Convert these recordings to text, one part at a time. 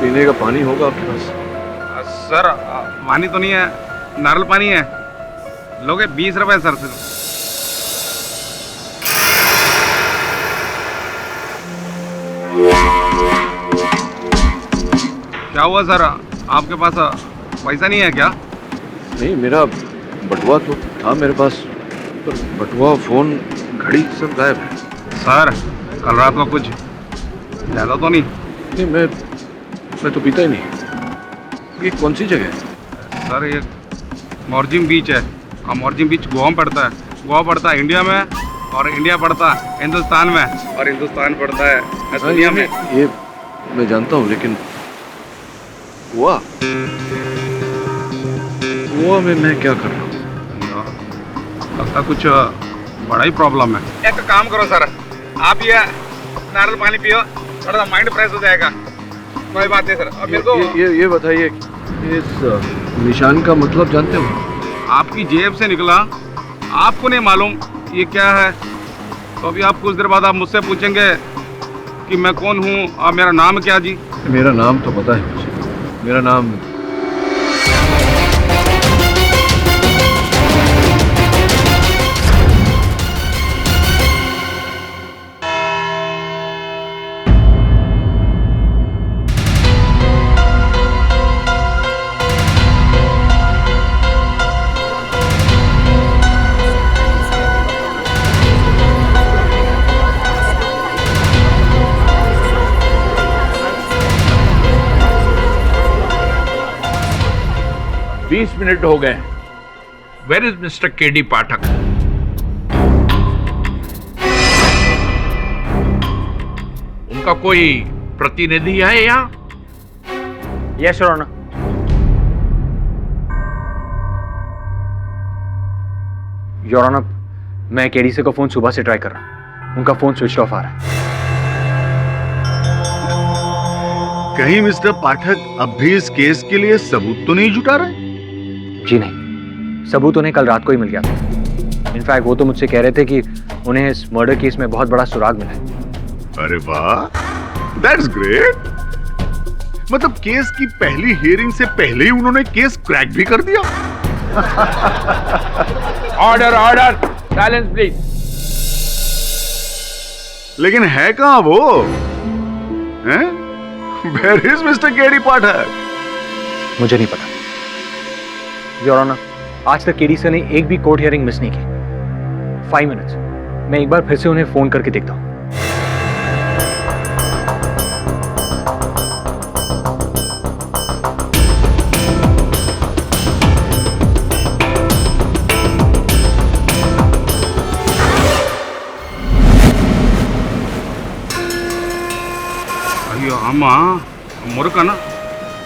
पीने का पानी होगा आपके पास? सर पानी तो नहीं है, नारियल पानी है। लोगे 20 रुपए सर से। क्या हुआ सर, आपके पास पैसा नहीं है क्या? नहीं, मेरा बटुआ तो था मेरे पास, पर बटुआ, फोन, घड़ी सब गायब है। सर कल रात को कुछ ज़्यादा तो नहीं? नहीं, मैं तो पीता ही नहीं। ये कौन सी जगह है? सर ये मोरजिम बीच है, और मोरजिम बीच गोवा में पड़ता है। गोवा पड़ता है इंडिया में, और इंडिया पड़ता है हिंदुस्तान में, और हिंदुस्तान पड़ता है दुनिया में। ये मैं जानता हूँ, लेकिन गोवा में मैं क्या कर रहा हूँ? लगता कुछ बड़ा ही प्रॉब्लम है। एक काम करो सर, आप ये नारियल पानी पियो, थोड़ा सा माइंड फ्रेश हो जाएगा। कोई बात नहीं सर। अब मेरे को ये बताइए, इस निशान का मतलब जानते हो? आपकी जेब से निकला, आपको नहीं मालूम ये क्या है? तो अभी आप कुछ देर बाद आप मुझसे पूछेंगे कि मैं कौन हूँ और मेरा नाम क्या जी? मेरा नाम तो पता है मुझे। मेरा नाम बीस मिनट हो गए। Where is mister KD Pathak? उनका कोई प्रतिनिधि है यहाँ? Yes your honour. Your honour, मैं केडीसी का फोन सुबह से ट्राई कर रहा हूं, उनका फोन स्विच ऑफ आ रहा है। कहीं मिस्टर पाठक अब भी इस केस के लिए सबूत तो नहीं जुटा रहे? जी नहीं, सबूत उन्हें कल रात को ही मिल गया था। इनफैक्ट वो तो मुझसे कह रहे थे कि उन्हें इस मर्डर केस में बहुत बड़ा सुराग मिला है। अरे वाह, दैट्स ग्रेट। मतलब केस की पहली हियरिंग से पहले ही उन्होंने केस क्रैक भी कर दिया। Order order, silence please. लेकिन है कहां वो? हैं? Where is मिस्टर केडी पाठक? मुझे नहीं पता योर ऑनर। आज तक केडीसी ने एक भी कोर्ट हियरिंग मिस नहीं की। 5 मिनट्स, मैं एक बार फिर से उन्हें फोन करके देखता हूं। अयो अम्मा मुर्का ना,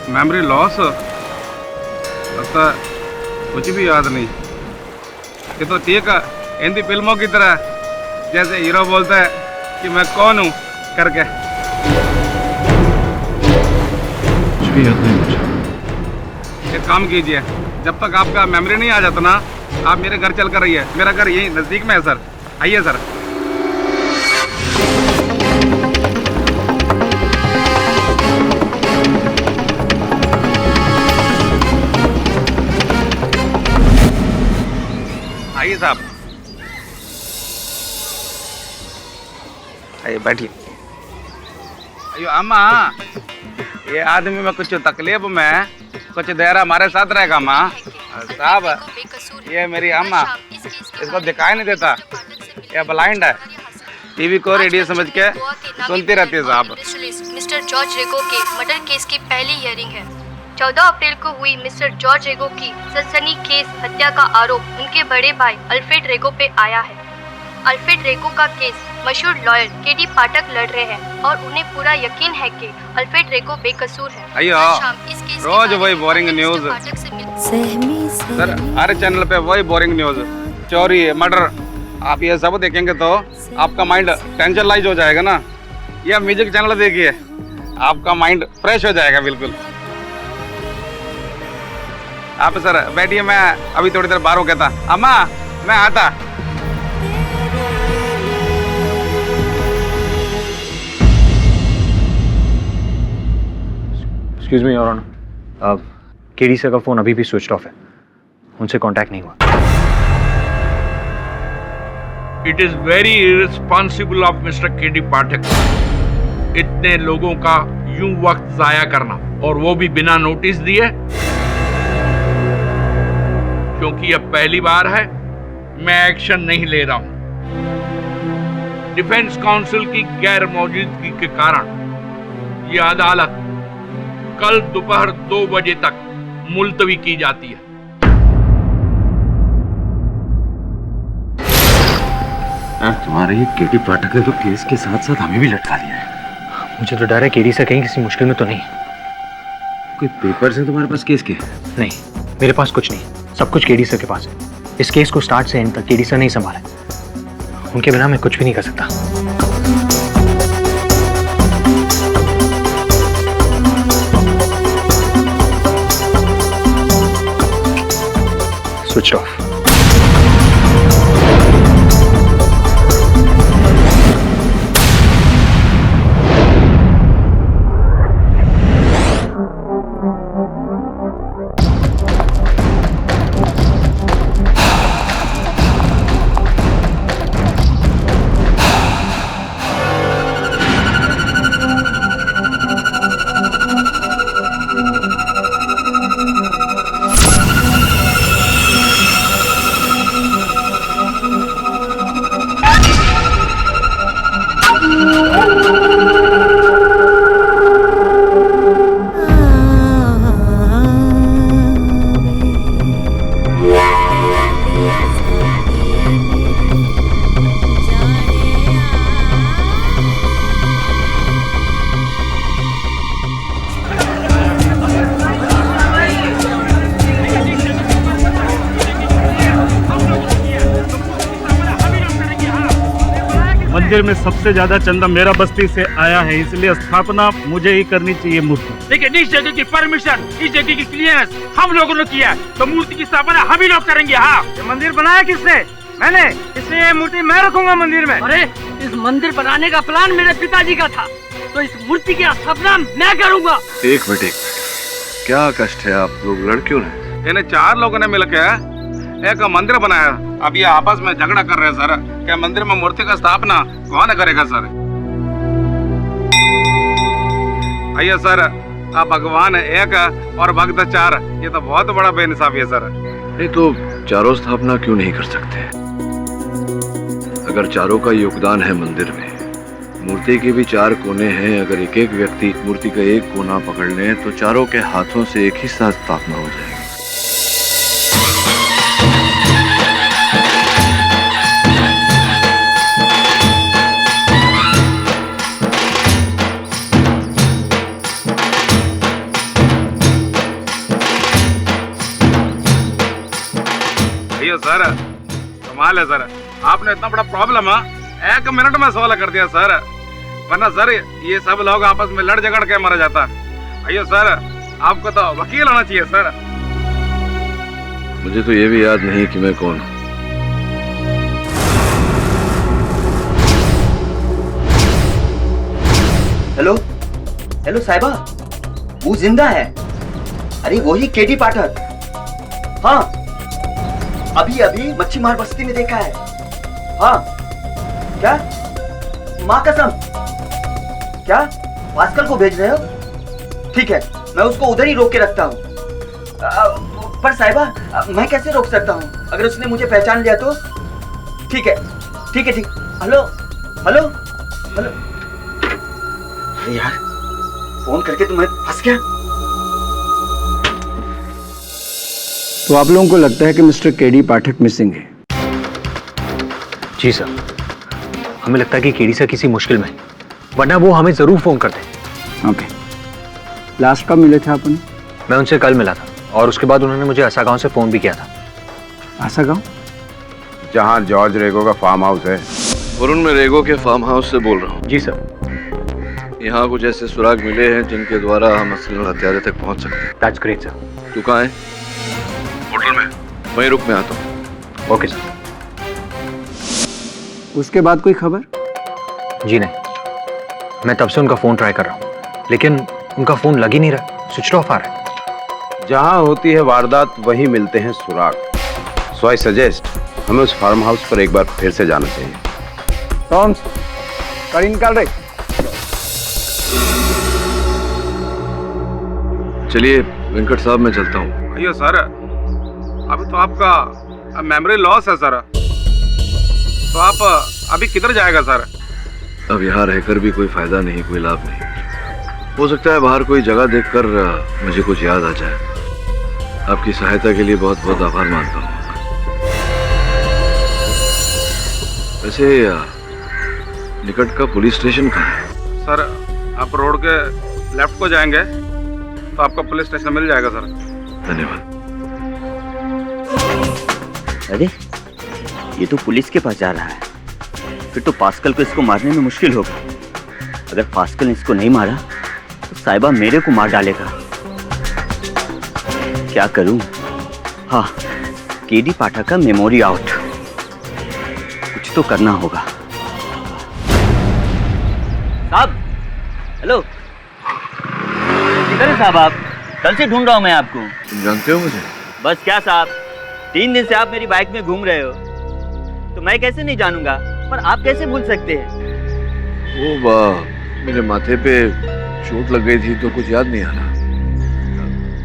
मेमोरी लॉस, लगता है कुछ भी याद नहीं। ये तो ठीक है, हिंदी फिल्मों की तरह, जैसे हीरो बोलता है कि मैं कौन हूँ करके। कुछ भी याद नहीं मुझे। एक काम कीजिए, जब तक आपका मेमोरी नहीं आ जाता ना, आप मेरे घर चल कर रहिए। मेरा घर यही नज़दीक में है सर, आइए सर। आइए साहब, आइए बैठिए। अयो अम्मा, ये आदमी में कुछ तकलीफ में कुछ देर हमारे साथ रहेगा अम्मा। साहब, ये मेरी अम्मा, इसको दिखाई नहीं देता, ये ब्लाइंड है। टीवी को रेडियो समझ के सुनती रहती है साहब। मिस्टर जॉर्ज रेगो के मर्डर केस की पहली हियरिंग है। 14 अप्रैल को हुई मिस्टर जॉर्ज रेगो की सनसनीखेज हत्या का आरोप उनके बड़े भाई अल्फ्रेड रेगो पे आया है। अल्फ्रेड रेगो का केस मशहूर लॉयर केडी पाठक लड़ रहे हैं और उन्हें पूरा यकीन है कि अल्फ्रेड रेगो बेकसूर है। अयो, रोज वही बोरिंग न्यूज सर, हर चैनल पे वही बोरिंग न्यूज, चोरी, मर्डर। आप ये सब देखेंगे तो आपका माइंड टेंशन लाइज हो जाएगा ना। ये म्यूजिक चैनल देखिए, आपका माइंड फ्रेश हो जाएगा बिल्कुल। आप सर बैठिए, मैं अभी थोड़ी देर बाहर हो गया था। अम्मा मैं आता। Excuse me your honour, KD sir का फोन अभी भी स्विच ऑफ है, उनसे कांटेक्ट नहीं हुआ। It is very irresponsible of mister KD Pathak इतने लोगों का यूं वक्त जाया करना, और वो भी बिना नोटिस दिए। क्योंकि अब पहली बार है, मैं एक्शन नहीं ले रहा हूं। डिफेंस काउंसिल की गैर मौजूदगी के कारण यह अदालत कल दोपहर 2 बजे तक मुलतवी की जाती है। तुम्हारे ये केडी पाठक ने तो केस के साथ साथ हमें भी लटका दिया है। मुझे तो डर है केडी सर कहीं किसी मुश्किल में तो नहीं। कोई पेपर्स है तुम्हारे पास केस के? नहीं, मेरे पास कुछ नहीं, सब कुछ केडी सर के पास है। इस केस को स्टार्ट से एंड तक केडी सर नहीं संभाला, उनके बिना मैं कुछ भी नहीं कर सकता। Switch off. मंदिर में सबसे ज्यादा चंदा मेरा बस्ती से आया है, इसलिए स्थापना मुझे ही करनी चाहिए मूर्ति। लेकिन इस जगह की परमिशन, इस जगह की क्लियरेंस हम लोगों ने किया, तो मूर्ति की स्थापना हम ही लोग करेंगे। हाँ, ये मंदिर बनाया किसने? मैंने, इसलिए ये मूर्ति मैं रखूंगा मंदिर में। अरे इस मंदिर बनाने का प्लान मेरे पिताजी का था, तो इस मूर्ति की स्थापना मैं करूंगा। एक मिनट, क्या कष्ट है आप लोग लड़कियों ने? इन्हें 4 लोगों ने मिलकर एक मंदिर बनाया। अब ये आपस में झगड़ा कर रहे हैं सर, क्या मंदिर में मूर्ति का स्थापना कौन करेगा सर? आइए सर, आप भगवान एक और भक्त 4, ये तो बहुत बड़ा बेइंसाफी है सर। नहीं तो चारों स्थापना क्यों नहीं कर सकते? अगर चारों का योगदान है मंदिर में, मूर्ति के भी 4 कोने हैं, अगर एक एक व्यक्ति मूर्ति का एक कोना पकड़ ले तो चारों के हाथों से एक ही साथ स्थापना हो जाएगी। सर कमाल है सर, आपने इतना बड़ा प्रॉब्लम 1 मिनट में सॉल्व कर दिया सर, वरना सर ये सब लोग आपस में लड़ झगड़ के मर जाता। अयो सर, आपको तो वकील होना चाहिए सर। मुझे तो ये भी याद नहीं कि मैं कौन हूँ। हेलो हेलो साहिबा, वो जिंदा है? अरे वही केडी पाठक। हाँ, अभी अभी मच्छी मार बस्ती में देखा है। हाँ, क्या? माँ कसम, क्या पास्कल को भेज रहे हो? ठीक है, मैं उसको उधर ही रोक के रखता हूँ। पर साहिबा, मैं कैसे रोक सकता हूँ? अगर उसने मुझे पहचान लिया तो? ठीक है, ठीक है, ठीक। हेलो हेलो हेलो, अरे यार, फोन करके तुम्हें फंस गया। तो आप लोगों को लगता है कि मिस्टर केडी पाठक मिसिंग है? जी सर, हमें लगता है कि केडी सर किसी मुश्किल में है, वरना वो हमें जरूर फोन करते। ओके, लास्ट कब मिले थे आपने? मैं उनसे कल मिला था, और उसके बाद उन्होंने मुझे आसा गांव से फोन भी किया था। आसा गांव? जहाँ जॉर्ज रेगो का फार्म हाउस है। वरुण, मैं रेगो के फार्म हाउस से बोल रहा हूँ। जी सर। यहाँ कुछ ऐसे सुराग मिले हैं जिनके द्वारा हम असली हत्यारे तक पहुँच सकते हैं। That's great sir. तू कहाँ है? होटल में। वहीं रुक, मैं आता हूँ। Okay sir. उसके बाद कोई खबर? जी नहीं, मैं तब से उनका फोन ट्राई कर रहा हूँ, लेकिन उनका फोन लग ही नहीं रहा, स्विच ऑफ आ रहा है। जहाँ होती है वारदात वहीं मिलते हैं सुराग। सो आई सजेस्ट हमें उस फार्म हाउस पर एक बार फिर से जाना चाहिए। टॉम्स, गाड़ी निकाल रहे। चलिए वेंकट साहब, मैं चलता हूँ। अयो सर, अभी तो आपका मेमोरी लॉस है सर, तो आप अभी किधर जाएगा सर? अब यहाँ रहकर भी कोई फायदा नहीं, कोई लाभ नहीं। हो सकता है बाहर कोई जगह देखकर मुझे कुछ याद आ जाए। आपकी सहायता के लिए बहुत बहुत आभार मानता हूँ। वैसे निकट का पुलिस स्टेशन कहाँ है? सर आप रोड के लेफ्ट को जाएंगे तो आपका पुलिस स्टेशन मिल जाएगा सर। धन्यवाद। अरे ये तो पुलिस के पास जा रहा है, फिर तो पास्कल को इसको मारने में मुश्किल होगा। अगर पास्कल ने इसको नहीं मारा तो साहिबा मेरे को मार डालेगा। क्या करूं? हाँ, केडी पाठक का मेमोरी आउट, कुछ तो करना होगा। साहब, हेलो, किधर है साहब आप? कल से ढूंढ रहा हूं मैं आपको। तुम जानते हो मुझे? बस क्या साहब, 3 दिन से आप मेरी बाइक में घूम रहे हो, तो मैं कैसे नहीं जानूंगा, पर आप कैसे भूल सकते हैं? वो मेरे माथे पे चोट लग गई थी तो कुछ याद नहीं आ रहा।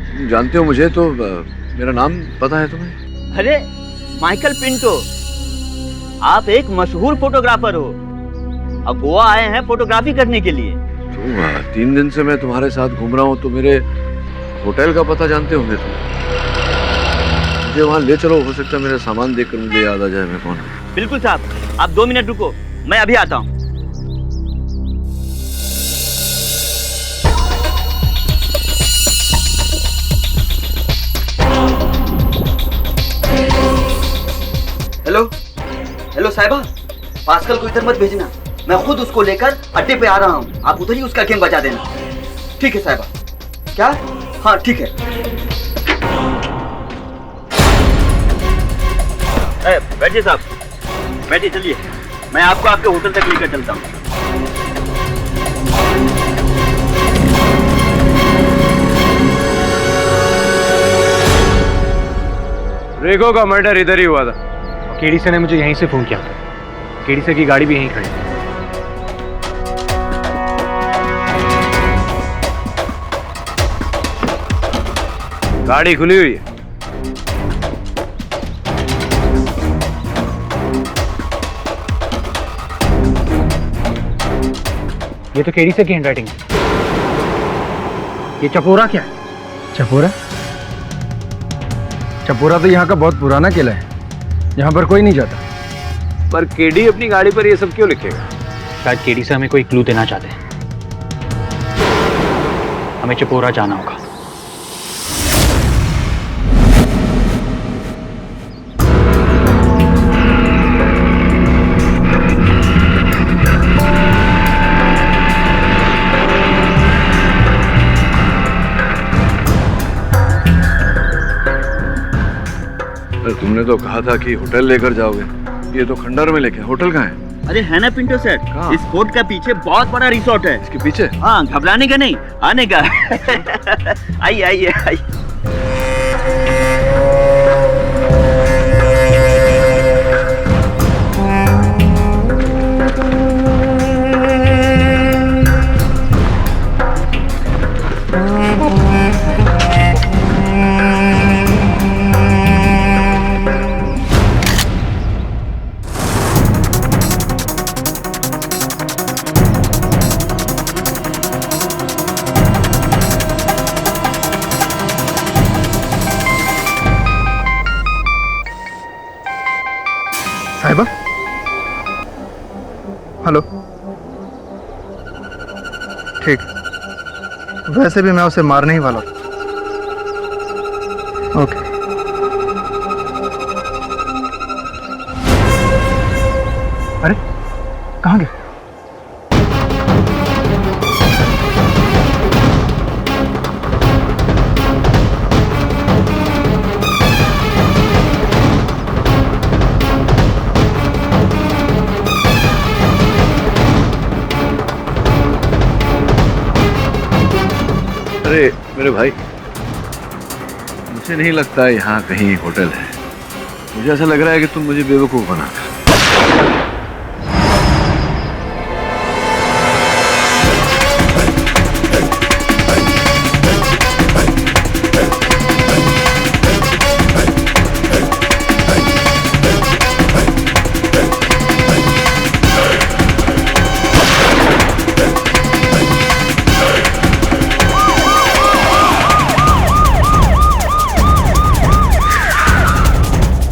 तुम जानते हो मुझे तो मेरा नाम पता है तुम्हें? अरे माइकल पिंटो, आप एक मशहूर फोटोग्राफर हो, अब गोवा आए हैं फोटोग्राफी करने के लिए। तो 3 दिन से मैं तुम्हारे साथ घूम रहा हूँ तो मेरे होटल का पता जानते होंगे तुम। मुझे वहाँ ले चलो, हो सकता है मेरा सामान देखकर मुझे याद आ जाए मैं कौन हूँ। बिल्कुल साहब, आप 2 मिनट रुको, मैं अभी आता हूँ। हेलो हेलो साहिबा, पास्कल को इधर मत भेजना, मैं खुद उसको लेकर अड्डे पे आ रहा हूँ, आप उधर ही उसका गैंग बजा देना। ठीक है साहिबा। क्या? हाँ ठीक है। बैठिए साहब, बैठिए, चलिए मैं आपको आपके होटल तक लेकर चलता हूँ। रेगो का मर्डर इधर ही हुआ था। केडी से ने मुझे यहीं से फोन किया था। केडी से की गाड़ी भी यहीं खड़ी है। गाड़ी खुली हुई है। ये तो केडी से की हैंडराइटिंग है। ये चपोरा क्या है? चपोरा? चपोरा तो यहाँ का बहुत पुराना किला है, यहाँ पर कोई नहीं जाता। पर केडी अपनी गाड़ी पर ये सब क्यों लिखेगा? शायद केडी से हमें कोई क्लू देना चाहते हैं। हमें चपोरा जाना होगा। तुमने तो कहा था कि होटल लेकर जाओगे, ये तो खंडर में लेके। होटल कहाँ है? अरे है ना पिंटो सेठ, इस फोर्ट का पीछे बहुत बड़ा रिसोर्ट है। इसके पीछे? हाँ, घबराने का नहीं, आने का। आइए आइए आइए। साहिबा, हेलो। ठीक, वैसे भी मैं उसे मारने ही वाला हूँ। ओके। अरे कहाँ गए? अरे मेरे भाई, मुझे नहीं लगता यहाँ कहीं होटल है। मुझे ऐसा लग रहा है कि तुम मुझे बेवकूफ बनाते हो।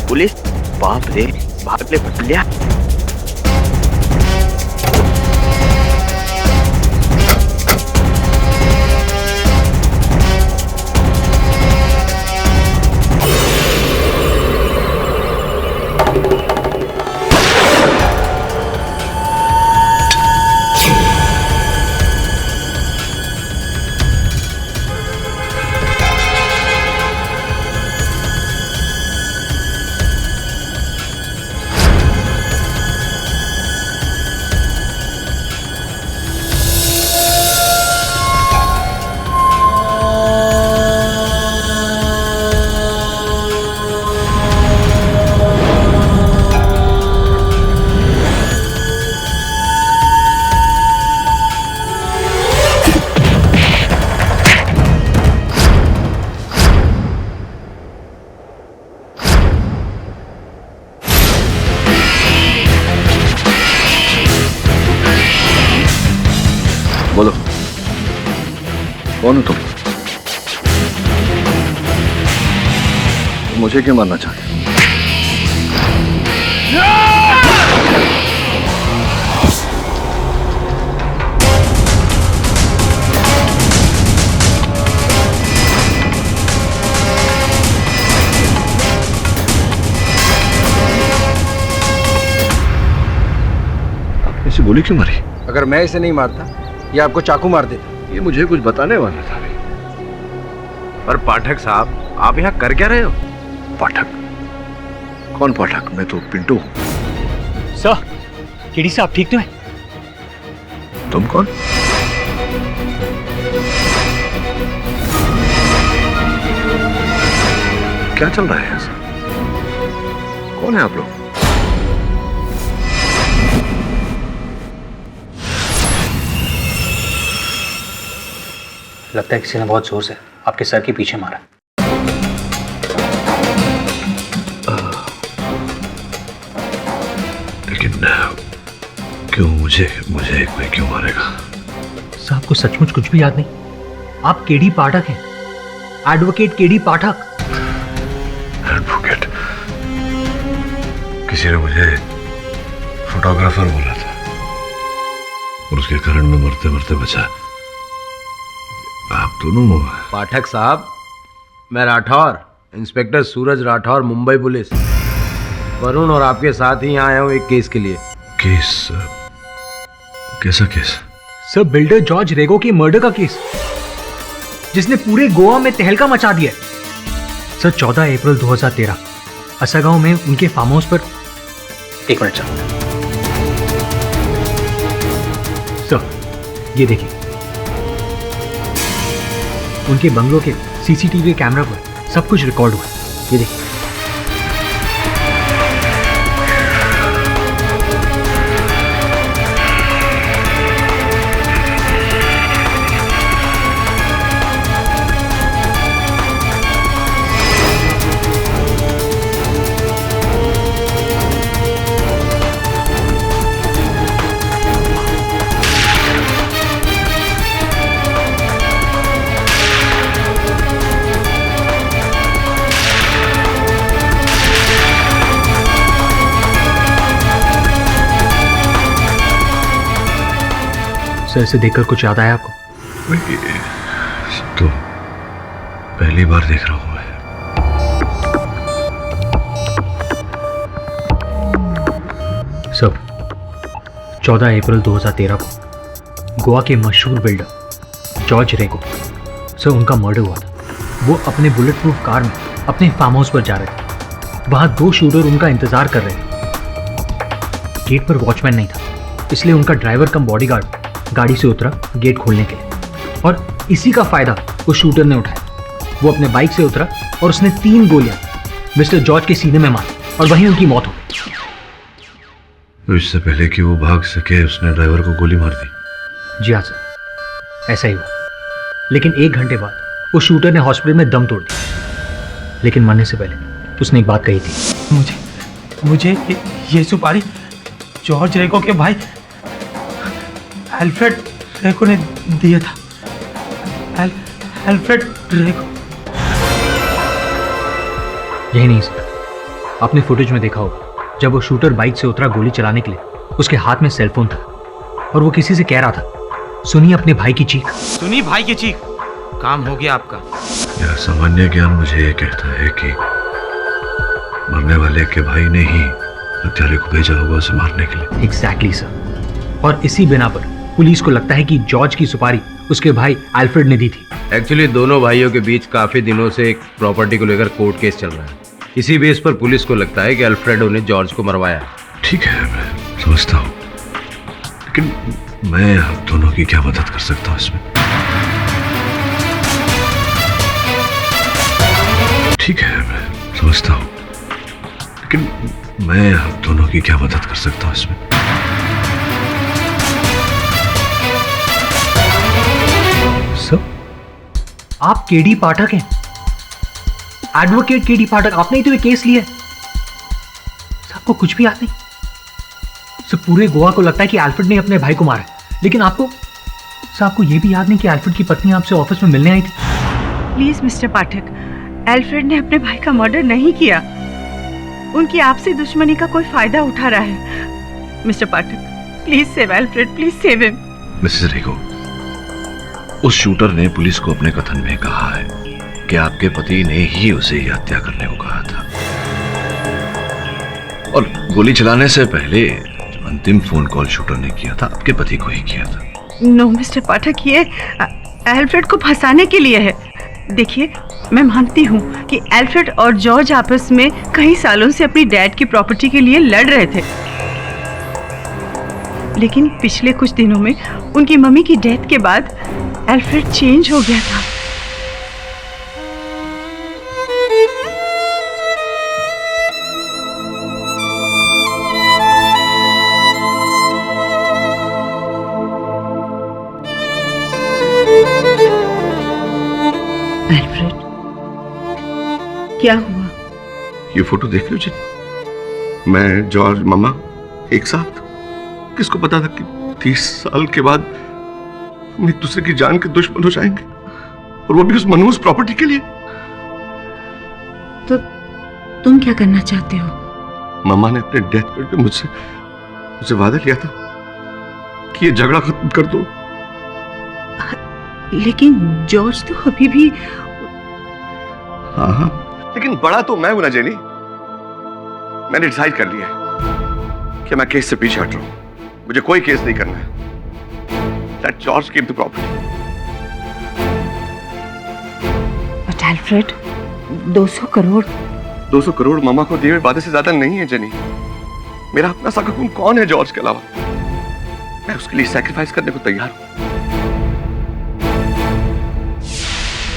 पुलिस, बाप रे, भाग ले भटलिया। बोलो, कौन हो तुम? मुझे क्यों मारना चाहते? इसे गोली क्यों मारी? अगर मैं इसे नहीं मारता, ये आपको चाकू मार देता। ये मुझे कुछ बताने वाला था। पर पाठक साहब, आप यहाँ कर क्या रहे हो? पाठक? कौन पाठक? मैं तो पिंटू हूँ। सर, केडी साहब ठीक तो है? तुम कौन? क्या चल रहा है ऐसा? कौन है आप लोग? लगता है किसी ने बहुत जोर से आपके सर के पीछे मारा। लेकिन क्यों? मुझे कोई क्यों मारेगा? सर, आपको सचमुच कुछ भी याद नहीं? आप केडी पाठक हैं, एडवोकेट केडी पाठक। एडवोकेट? किसी ने मुझे फोटोग्राफर बोला था और उसके कारण मैं मरते मरते बचा। आप दोनों? पाठक साहब, मैं राठौर, इंस्पेक्टर सूरज राठौर, मुंबई पुलिस। वरुण और आपके साथ ही यहाँ आया हूँ एक केस के लिए। केस? कैसा केस? सर, बिल्डर जॉर्ज रेगो की मर्डर का केस, जिसने पूरे गोवा में तहलका मचा दिया। सर, 14 अप्रैल 2013 असगांव में उनके फार्म हाउस पर। एक मिनट सर, ये देखिए, उनके बंगलों के सीसीटीवी कैमरा पर सब कुछ रिकॉर्ड हुआ। ये देखिए। सर, इसे देखकर कुछ याद आया आपको? तो पहली बार देख रहा हूं मैं। सर, 14 अप्रैल 2013 को गोवा के मशहूर बिल्डर जॉर्ज रेगो, सर, उनका मर्डर हुआ था। वो अपने बुलेट प्रूफ कार में अपने फार्म हाउस पर जा रहे थे। वहां 2 शूटर उनका इंतजार कर रहे थे। गेट पर वॉचमैन नहीं था, इसलिए उनका ड्राइवर कम बॉडीगार्ड गाड़ी से उतरा गेट खोलने के लिए, और इसी का फायदा वो शूटर ने उठाया। वो अपने बाइक से उतरा और उसने 3 गोलियां मिस्टर जॉर्ज के सीने में मारी और वहीं उनकी मौत हो गई। तो इससे पहले कि वो भाग सके उसने ड्राइवर को गोली मार दी? जी हाँ सर, ऐसा ही हुआ। लेकिन 1 घंटे बाद वो शूटर ने हॉस्पिटल में दम तोड़ दिया। लेकिन मरने से पहले उसने एक बात कही थी। मुझे ये सुपारी जॉर्ज रेगो के भाई अल्फ्रेड रेगो ने दिया था। अल्फ्रेड रेगो। यही नहीं सर, आपने फुटेज में देखा होगा जब वो शूटर बाइक से उतरा गोली चलाने के लिए, उसके हाथ में सेलफोन था और वो किसी से कह रहा था, सुनिए अपने भाई की चीख। सुनिए भाई की चीख। काम हो गया आपका। यह सामान्य ज्ञान मुझे ये कहता है कि मरने वाले के भाई ने ही हत्यारे को भेजा होगा उसे मारने के लिए। Exactly sir. और इसी बिना पर पुलिस को लगता है कि जॉर्ज की सुपारी उसके भाई अल्फ्रेड ने दी थी। एक्चुअली दोनों भाइयों के बीच काफी दिनों से एक प्रॉपर्टी को लेकर कोर्ट केस चल रहा है। इसी बेस पर पुलिस को लगता है कि अल्फ्रेडो ने जॉर्ज को मरवाया। ठीक है, मैं समझता हूँ, लेकिन मैं आप दोनों की क्या मदद कर सकता हूँ इसमें? ठीक है, मैं समझता हूँ, लेकिन मैं आप दोनों की क्या मदद कर सकता हूँ इसमें? सर, आप केडी पाठक हैं, एडवोकेट केडी पाठक। आपने ही तो ये केस लिया है। आपको कुछ भी याद नहीं? सर, पूरे गोवा को लगता है कि अल्फ्रेड ने अपने भाई को मारा, लेकिन आपको ये भी याद नहीं कि अल्फ्रेड की पत्नी आपसे ऑफिस में मिलने आई थी। प्लीज मिस्टर पाठक, अल्फ्रेड ने अपने भाई का मर्डर नहीं किया। उनकी आपसी दुश्मनी का कोई फायदा उठा रहा है। Mister Pathak, please save Alfred, please save him. Missus Rego, उस शूटर ने पुलिस को अपने कथन में कहा है कि आपके पति ने ही उसे ये हत्या करने को कहा था, और गोली चलाने से पहले जो अंतिम फोन कॉल शूटर ने किया था आपके पति को ही किया था। नो मिस्टर पाठक, ये अल्फ्रेड को फंसाने के लिए है। देखिए, मैं मानती हूँ कि अल्फ्रेड और जॉर्ज आपस में कई सालों से अपनी डैड की प्रॉपर्टी के लिए लड़ रहे थे, लेकिन पिछले कुछ दिनों में उनकी मम्मी की डेथ के बाद अल्फ्रेड चेंज हो गया था। अल्फ्रेड, क्या हुआ? ये फोटो देख लो जी। मैं, जॉर्ज, मामा एक साथ। किसको पता था कि 30 साल के बाद हम एक दूसरे की जान के दुश्मन हो जाएंगे, और वो भी उस मनहूस प्रॉपर्टी के लिए। तो तुम क्या करना चाहते हो? मामा ने अपने डेथ बेड पे मुझसे वादा किया था कि ये झगड़ा खत्म कर दो। लेकिन जॉर्ज तो अभी भी। हाँ, लेकिन बड़ा तो मैं हूं ना जेनी। मैंने डिसाइड कर लिया है कि मैं केस से पीछे हट रहा हूं। मुझे कोई केस नहीं करना है। Let George keep the property. But Alfred, 200 crore मामा को दिए हुए वादे से ज्यादा नहीं है जेनी। मेरा अपना सगा खून कौन है जॉर्ज के अलावा? मैं उसके लिए सैक्रिफाइस करने को तैयार हूं।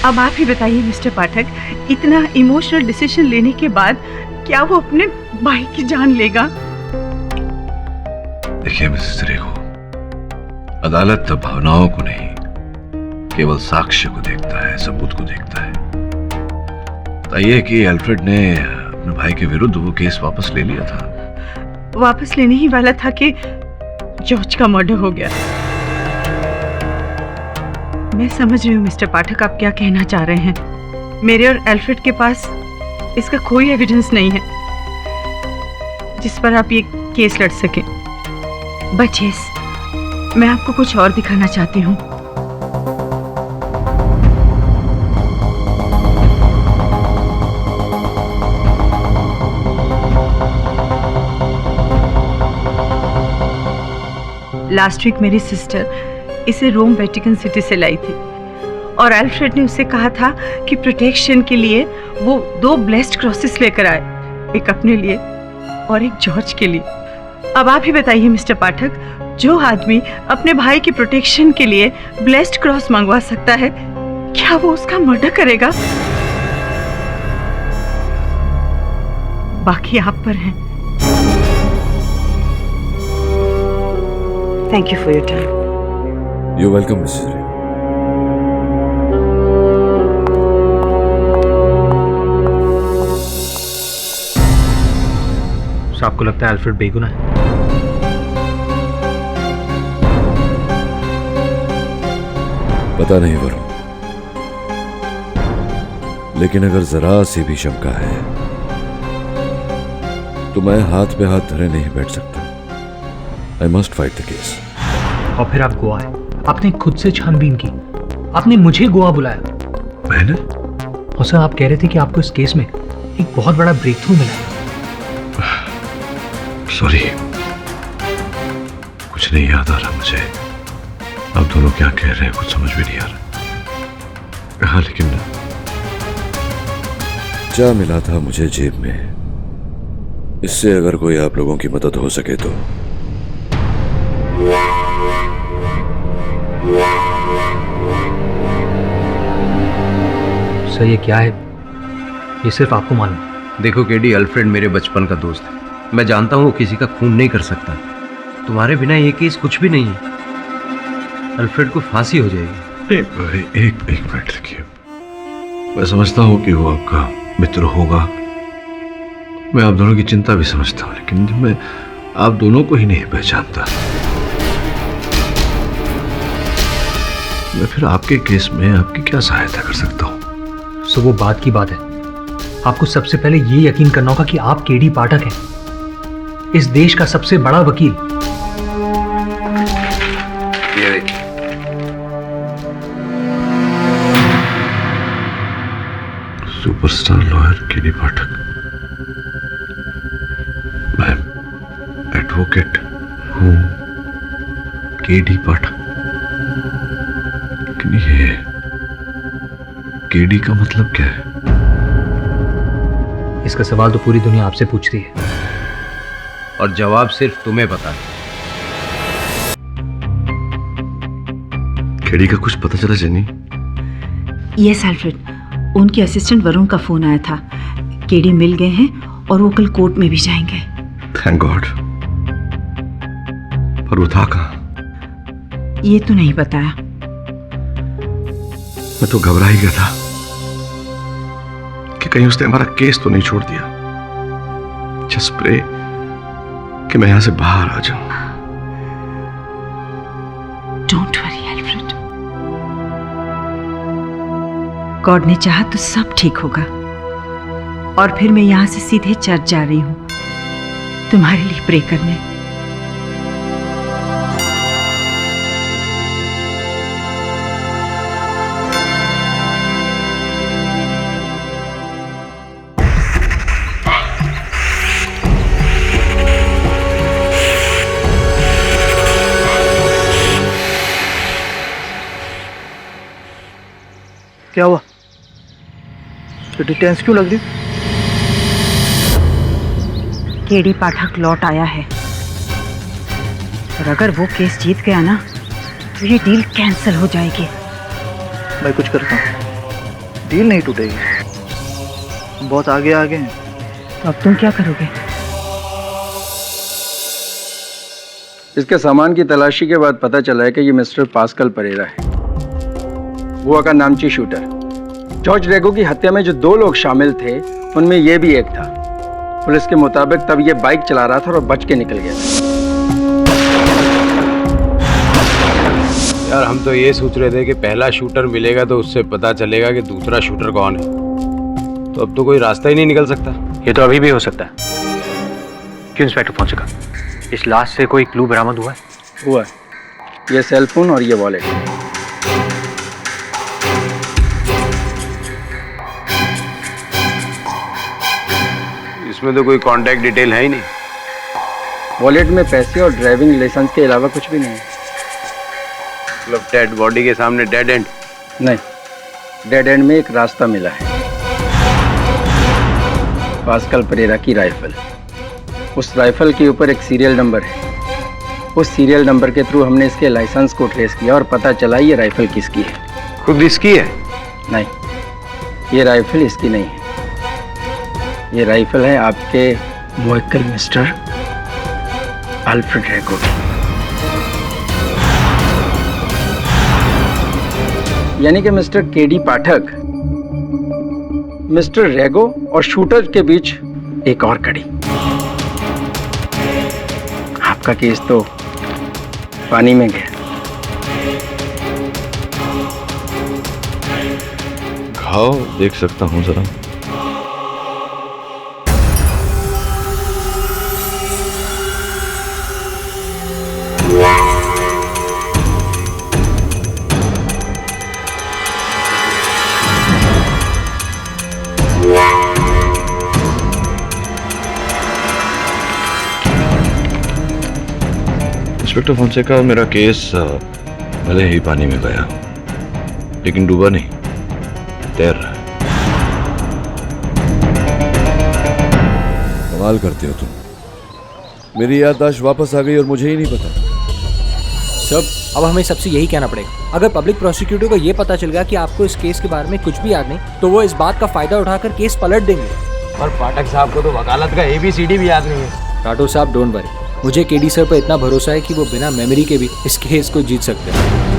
अब आप ही बताइए मिस्टर पाठक, इतना इमोशनल डिसीजन लेने के बाद क्या वो अपने भाई की जान लेगा? देखिए मिसेस रेगो, अदालत भावनाओं को नहीं, केवल साक्ष्य को देखता है, सबूत को देखता है। बताइए कि अल्फ्रेड ने अपने भाई के विरुद्ध वो केस वापस ले लिया था। वापस लेने ही वाला था कि जॉर्ज का मर्डर हो गया। मैं समझ रही हूँ मिस्टर पाठक, आप क्या कहना चाह रहे हैं। मेरे और अल्फ्रेड के पास इसका कोई एविडेंस नहीं है जिस पर आप ये केस लड़ सकें। बट यस, मैं आपको कुछ और दिखाना चाहती हूँ। लास्ट वीक मेरी सिस्टर इसे रोम वेटिकन सिटी से लाई थी, और अल्फ्रेड ने उससे कहा था कि प्रोटेक्शन के लिए वो 2 ब्लेस्ड क्रॉसेस लेकर आए, एक अपने लिए और एक जॉर्ज के लिए। अब आप ही बताइए मिस्टर पाठक, जो आदमी अपने भाई की प्रोटेक्शन के लिए ब्लेस्ड क्रॉस मंगवा सकता है, क्या वो उसका मर्डर करेगा? बाकी आप पर है। Thank you for your time. You welcome Mrs रे। आपको लगता है अल्फ्रेड बेगुनाह है? पता नहीं वरुण, लेकिन अगर जरा सी भी शंका है तो मैं हाथ पे हाथ धरे नहीं बैठ सकता। I must fight the case. और फिर आप गोवा है, आपने खुद से छानबीन की, आपने मुझे गोवा बुलाया। मैंने? और सर आप कह रहे थे कि आपको इस केस में एक बहुत बड़ा ब्रेक थ्रू मिला है। सॉरी, कुछ नहीं याद आ रहा मुझे। आप दोनों क्या कह रहे हैं कुछ समझ भी नहीं आ रहा। हाँ, लेकिन क्या मिला था मुझे जेब में, इससे अगर कोई आप लोगों की मदद हो सके तो। सर ये क्या है, ये सिर्फ आपको मालूम। देखो केडी, अल्फ्रेड मेरे बचपन का दोस्त है। मैं जानता हूं वो किसी का खून नहीं कर सकता। तुम्हारे बिना ये केस कुछ भी नहीं है। अल्फ्रेड को फांसी हो जाएगी। एक मिनट देखिए, मैं समझता हूं कि वो आपका मित्र होगा, मैं आप दोनों की चिंता भी समझता हूं, लेकिन मैं आप दोनों को ही नहीं पहचानता। मैं फिर आपके केस में आपकी क्या सहायता कर सकता हूं? सो वो बात की बात है, आपको सबसे पहले ये यकीन करना होगा कि आप केडी पाठक हैं, इस देश का सबसे बड़ा वकील। सुपरस्टार लॉयर केडी पाठक। मैं एडवोकेट हूं केडी पाठक। लेकिन ये केडी का मतलब क्या है? इसका सवाल तो पूरी दुनिया आपसे पूछती है और जवाब सिर्फ तुम्हें पता है। केडी का कुछ पता चला जेनी? यस अल्फ्रेड, उनके असिस्टेंट वरुण का फोन आया था। केडी मिल गए हैं और वो कल कोर्ट में भी जाएंगे। Thank God. पर वो था कहाँ? ये तो नहीं बताया। मैं तो घबरा ही गया था कि कहीं उसने हमारा केस तो नहीं छोड़ दिया। जस्ट प्रे कि मैं यहां से बाहर आ जाऊं। डोंट वरी अल्फ्रेड, गॉड ने चाहा तो सब ठीक होगा। और फिर मैं यहां से सीधे चर्च जा रही हूं तुम्हारे लिए प्रे करने। क्या हुआ? तो टेंस क्यों लग रही? केडी पाठक लौट आया है और अगर वो केस जीत गया ना तो ये डील कैंसिल हो जाएगी। मैं कुछ करता हूँ, डील नहीं टूटेगी। बहुत आगे आ गए हैं। तो अब तुम क्या करोगे? इसके सामान की तलाशी के बाद पता चला है कि ये मिस्टर पास्कल परेरा है, गोवा का नामची शूटर। जॉर्ज रेगो की हत्या में जो 2 लोग शामिल थे उनमें ये भी एक था। पुलिस के मुताबिक तब ये बाइक चला रहा था और बच के निकल गया था। यार हम तो ये सोच रहे थे कि पहला शूटर मिलेगा तो उससे पता चलेगा कि दूसरा शूटर कौन है। तो अब तो कोई रास्ता ही नहीं निकल सकता। ये तो अभी भी हो सकता है। क्यों इंस्पेक्टर पहुंचेगा? इस लाश से कोई क्लू बरामद हुआ है? हुआ, ये सेलफोन और ये वॉलेट। इसमें तो कोई कांटेक्ट डिटेल है ही नहीं। वॉलेट में पैसे और ड्राइविंग लाइसेंस के अलावा कुछ भी नहीं है। मतलब डेड बॉडी के सामने डेड एंड? नहीं, डेड एंड में एक रास्ता मिला है। पास्कल परेरा की राइफल, उस राइफल के ऊपर एक सीरियल नंबर है। उस सीरियल नंबर के थ्रू हमने इसके लाइसेंस को ट्रेस किया और पता चला ये राइफल किसकी है। खुद इसकी है? नहीं, ये राइफल इसकी नहीं है। ये राइफल है आपके मुवक्किल मिस्टर अल्फ्रेड रेगो की। यानी कि मिस्टर केडी पाठक, मिस्टर रेगो और शूटर के बीच एक और कड़ी। आपका केस तो पानी में गया। घाव देख सकता हूं जरा? इंस्पेक्टर फोंसेका, मेरा केस भले ही पानी में गया, लेकिन डूबा नहीं, तैर रहा है। कमाल करते हो तुम। मेरी याददाश्त वापस आ गई और मुझे ही नहीं पता। सब अब हमें सबसे यही कहना पड़ेगा, अगर पब्लिक प्रोसिक्यूटर को ये पता चल गया कि आपको इस केस के बारे में कुछ भी याद नहीं, तो वो इस बात का फायदा उठाकर केस पलट देंगे। और पाठक साहब को तो वकालत का ABCD भी याद नहीं है। राठौर साहब, डोंट वरी, मुझे केडी सर पर इतना भरोसा है कि वो बिना मेमोरी के भी इस केस को जीत सकते हैं।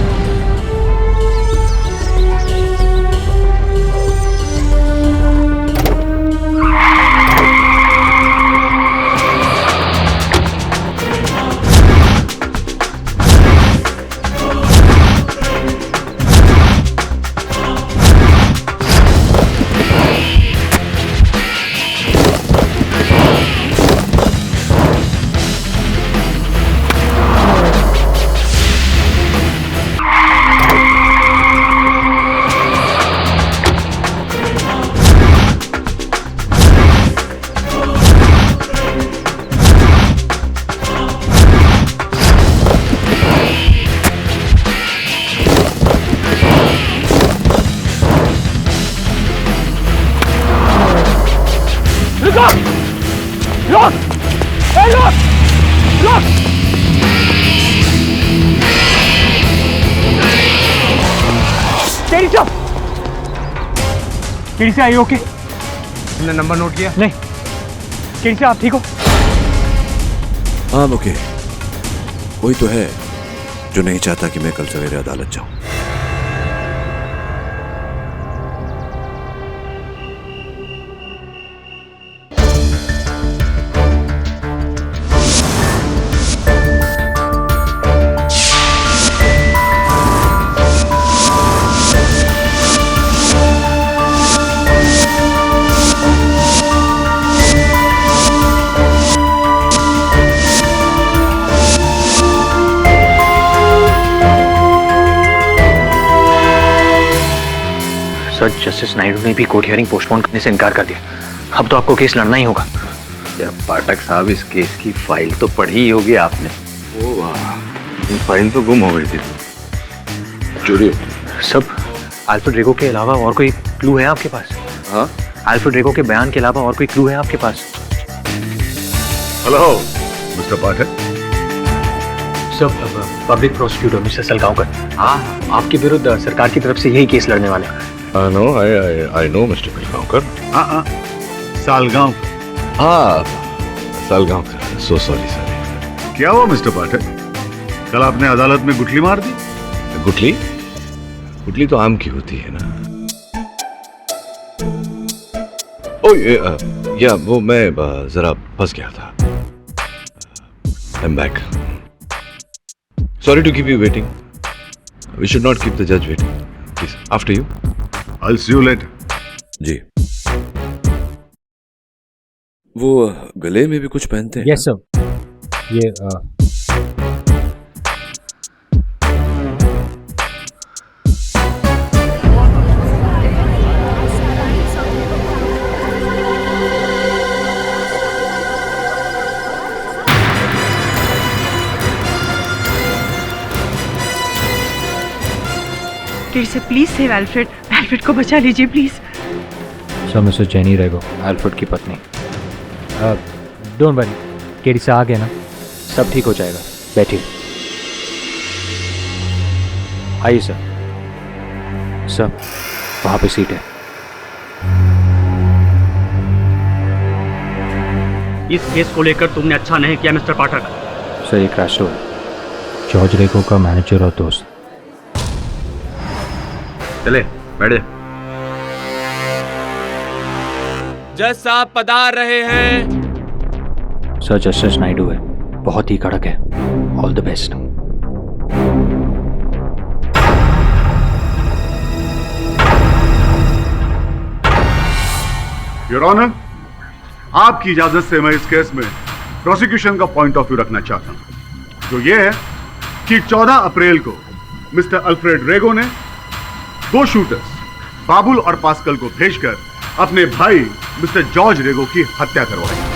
केडी से आई ओके? तुमने नंबर नोट किया? नहीं। केडी से आप ठीक हो? हाँ ओके। कोई तो है जो नहीं चाहता कि मैं कल सवेरे अदालत जाऊं। सर, जस्टिस नायडू ने भी कोर्ट हियरिंग पोस्टपोन करने से इनकार कर दिया। अब तो आपको केस लड़ना ही होगा। क्या पाठक साहब, इस केस की फाइल तो पढ़ी ही होगी आपने। ओ वाह, ये फाइल तो गुम हो गई थी, चोरी हो गई। सब अल्फ्रेड रेगो के अलावा और कोई क्लू है आपके पास? हाँ, अल्फ्रेड रेगो के बयान के अलावा और कोई क्लू है आपके पास? हेलो मिस्टर पाठक। सब पब्लिक प्रोसिक्यूटर मिस्टर सलगांवकर, हाँ, आपके विरुद्ध सरकार की तरफ से यही केस लड़ने वाले हैं। I know mister Salgaonkar. Salgaon. हाँ, सालगांवकर। So sorry sir. क्या हुआ मिस्टर पाठक? कल आपने अदालत में गुठली मार दी। गुठली? गुठली तो आम की होती है ना। ओ या वो मैं जरा फंस गया था। I'm back. Sorry to keep you waiting. We should not keep the judge waiting. Please, after you. I'll see you later. जी। वो गले में भी कुछ पहनते हैं? Yes sir. ये केडी से प्लीज सेव एल्फ्रेड। एल्फ्रेड को बचा लीजिए please. Sir, mister jenny Rego, Alfred की पत्नी। डोंट वरी, केडी से आ गए ना, सब ठीक हो जाएगा। बैठिए। आइए सर। सर, वहां पे सीट है। इस केस को लेकर तुमने अच्छा नहीं किया मिस्टर पाठक। सर ये क्रैश है जॉर्ज रेगो का मैनेजर और दोस्त। चले बैठे। जज साहब पधार रहे हैं। सर जस्टिस नायडू है, बहुत ही कड़क है। All the best. Your honour, आपकी इजाजत से मैं इस केस में प्रोसिक्यूशन का पॉइंट ऑफ व्यू रखना चाहता हूं, जो ये है कि 14 अप्रैल को मिस्टर अल्फ्रेड रेगो ने 2 शूटर्स बाबुल और पास्कल को भेजकर अपने भाई मिस्टर जॉर्ज रेगो की हत्या करवाई।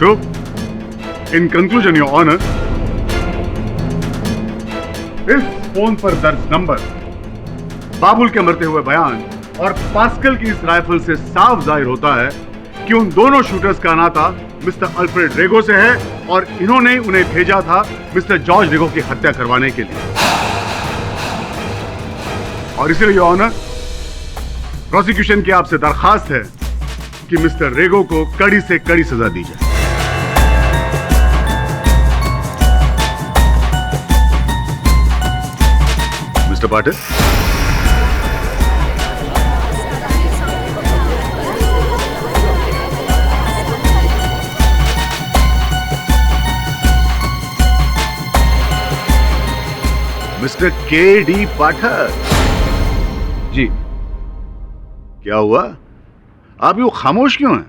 So, in conclusion, Your Honor, इस फोन पर दर्ज नंबर, बाबुल के मरते हुए बयान और पास्कल की इस राइफल से साफ जाहिर होता है कि उन दोनों शूटर्स का नाता मिस्टर अल्फ्रेड रेगो से है और इन्होंने उन्हें भेजा था मिस्टर जॉर्ज रेगो की हत्या करवाने के लिए। और इसलिए योर ऑनर, प्रोसिक्यूशन की आपसे दरखास्त है कि मिस्टर रेगो को कड़ी से कड़ी सजा दी जाए। Mister Patil, mister KD. पाठक जी। क्या हुआ? आप यूं खामोश क्यों हैं?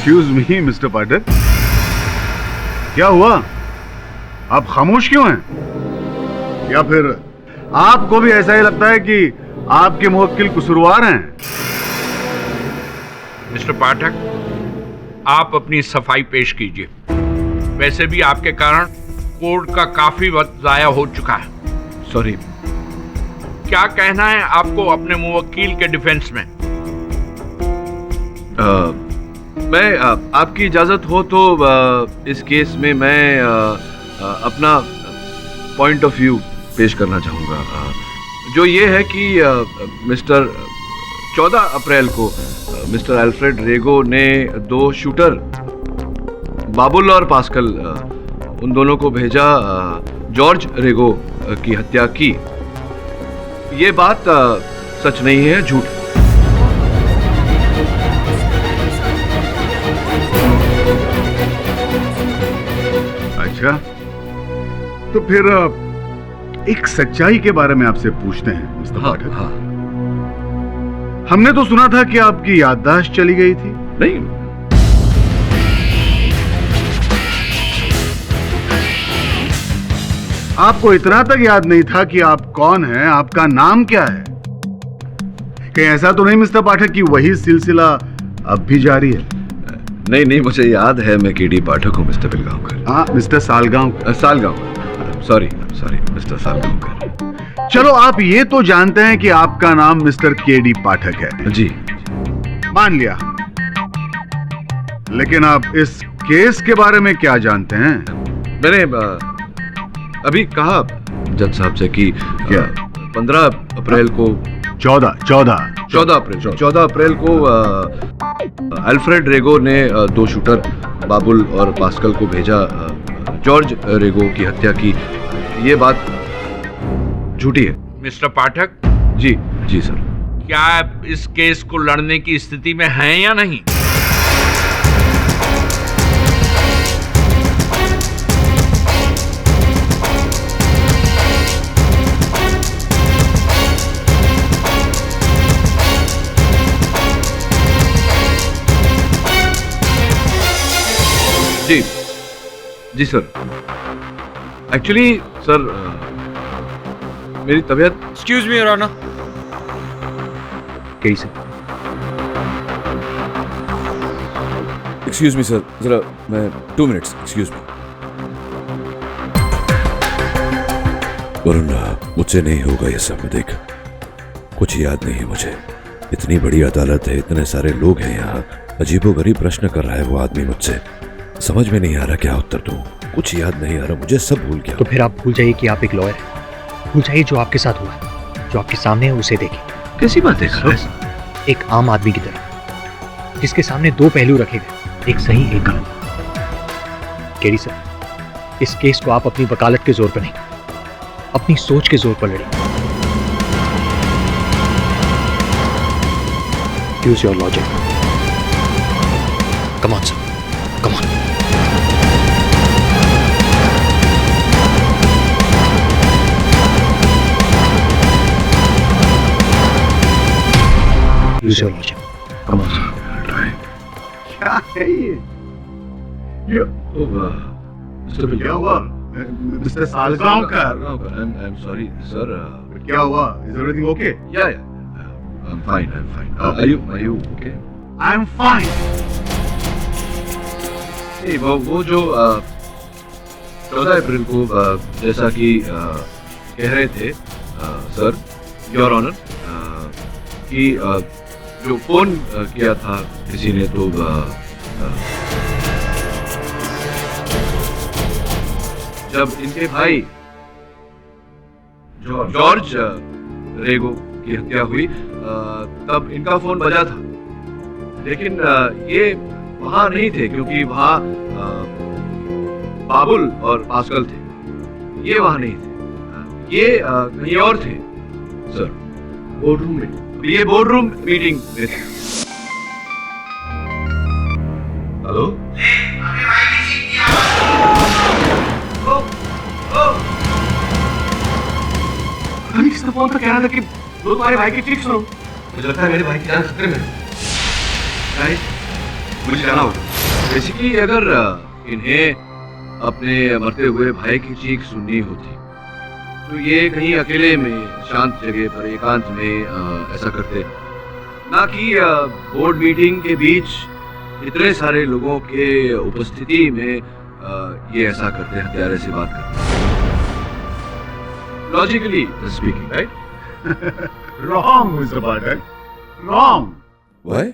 Excuse me, मिस्टर पाठक, क्या हुआ? आप खामोश क्यों हैं? या फिर आपको भी ऐसा ही लगता है कि आपके मुवक्किल कसूरवार हैं? मिस्टर पाठक, आप अपनी सफाई पेश कीजिए। वैसे भी आपके कारण कोर्ट का काफी वक्त जाया हो चुका है। सॉरी। क्या कहना है आपको अपने मुवक्किल के डिफेंस में? मैं आपकी इजाज़त हो तो इस केस में मैं अपना पॉइंट ऑफ व्यू पेश करना चाहूँगा, जो ये है कि मिस्टर 14 अप्रैल को मिस्टर अल्फ्रेड रेगो ने 2 शूटर बाबुल और पास्कल उन दोनों को भेजा जॉर्ज रेगो की हत्या की। ये बात सच नहीं है, झूठ। अच्छा, तो फिर एक सच्चाई के बारे में आपसे पूछते हैं मिस्टर पाठक। हाँ। हमने तो सुना था कि आपकी याददाश्त चली गई थी। नहीं, आपको इतना तक याद नहीं था कि आप कौन हैं, आपका नाम क्या है? कहीं ऐसा तो नहीं मिस्टर पाठक कि वही सिलसिला अब भी जारी है? नहीं, मुझे याद है, मैं के.डी. पाठक हूँ मिस्टर बिलगांवकर। हाँ, mister Salgaocar. Sorry mister Salgaocar. चलो, आप ये तो जानते हैं कि आपका नाम मिस्टर के.डी. पाठक है। जी, मान लिया। लेकिन आप इस केस के बारे में क्या जानते हैं? मैंने अभी कहा जज साहब से कि क्या? 15 अप्रैल को 14 अप्रैल को अल्फ्रेड रेगो ने 2 शूटर बाबुल और पास्कल को भेजा जॉर्ज रेगो की हत्या की। ये बात झूठी है। मिस्टर पाठक, जी सर। क्या आप इस केस को लड़ने की स्थिति में हैं या नहीं? जी सर। एक्चुअली सर मेरी तबीयत। Excuse me your honour. कैसे? एक्सक्यूज मी सर, जरा मैं 2 मिनट्स। Excuse me. वरुण, मुझसे नहीं होगा ये सब। देख, कुछ याद नहीं है मुझे। इतनी बड़ी अदालत है, इतने सारे लोग हैं यहाँ। अजीबोगरीब प्रश्न कर रहा है वो आदमी मुझसे। समझ में नहीं आ रहा क्या उत्तर दूं। कुछ याद नहीं आ रहा मुझे, सब भूल गया। तो फिर आप भूल जाइए कि आप एक लॉयर हैं। भूल जाइए जो आपके साथ हुआ है, जो आपके सामने है उसे देखें। कैसी बात है सर? एक आम आदमी की तरह, जिसके सामने 2 पहलू रखे गए, एक सही एक गलत। केडी सर, इस केस को आप अपनी वकालत के जोर पर नहीं, अपनी सोच के जोर पर लड़ें। Use your logic. Come on sir, come on. Use your logic. Come on. क्या है ये? क्या हुआ? Mister Salgaocar. I'm sorry sir. क्या हुआ? Is everything okay? Yeah. I'm fine. Are you okay? I'm fine. नहीं, वो जो 14 अप्रैल को जैसा कि कह रहे थे सर, योर ऑनर, कि जो फोन किया था किसी ने, तो जब इनके भाई जॉर्ज रेगो की हत्या हुई तब इनका फोन बजा था, लेकिन ये वहां नहीं थे क्योंकि वहां बाबुल और पास्कल थे। ये वहां नहीं थे, ये कहीं और थे सर, बोर्डरूम में। ये बोर्डरूम मीटिंग में थे। हेलो, किसने फोन पर कह रहा था कि वो तुम्हारे भाई की चीख सुनो। मुझे लगता है मेरे भाई की जान खतरे में है। मुझे जाना होगा। बेसिकली अगर इन्हें अपने मरते हुए भाई की चीख सुननी होती तो ये कहीं अकेले में शांत जगह पर एकांत में ऐसा करते, ना कि बोर्ड मीटिंग के बीच इतने सारे लोगों के उपस्थिति में ये ऐसा करते, हत्यारे से बात करते। Logically speaking, right? Wrong mister Pathak, wrong. Why?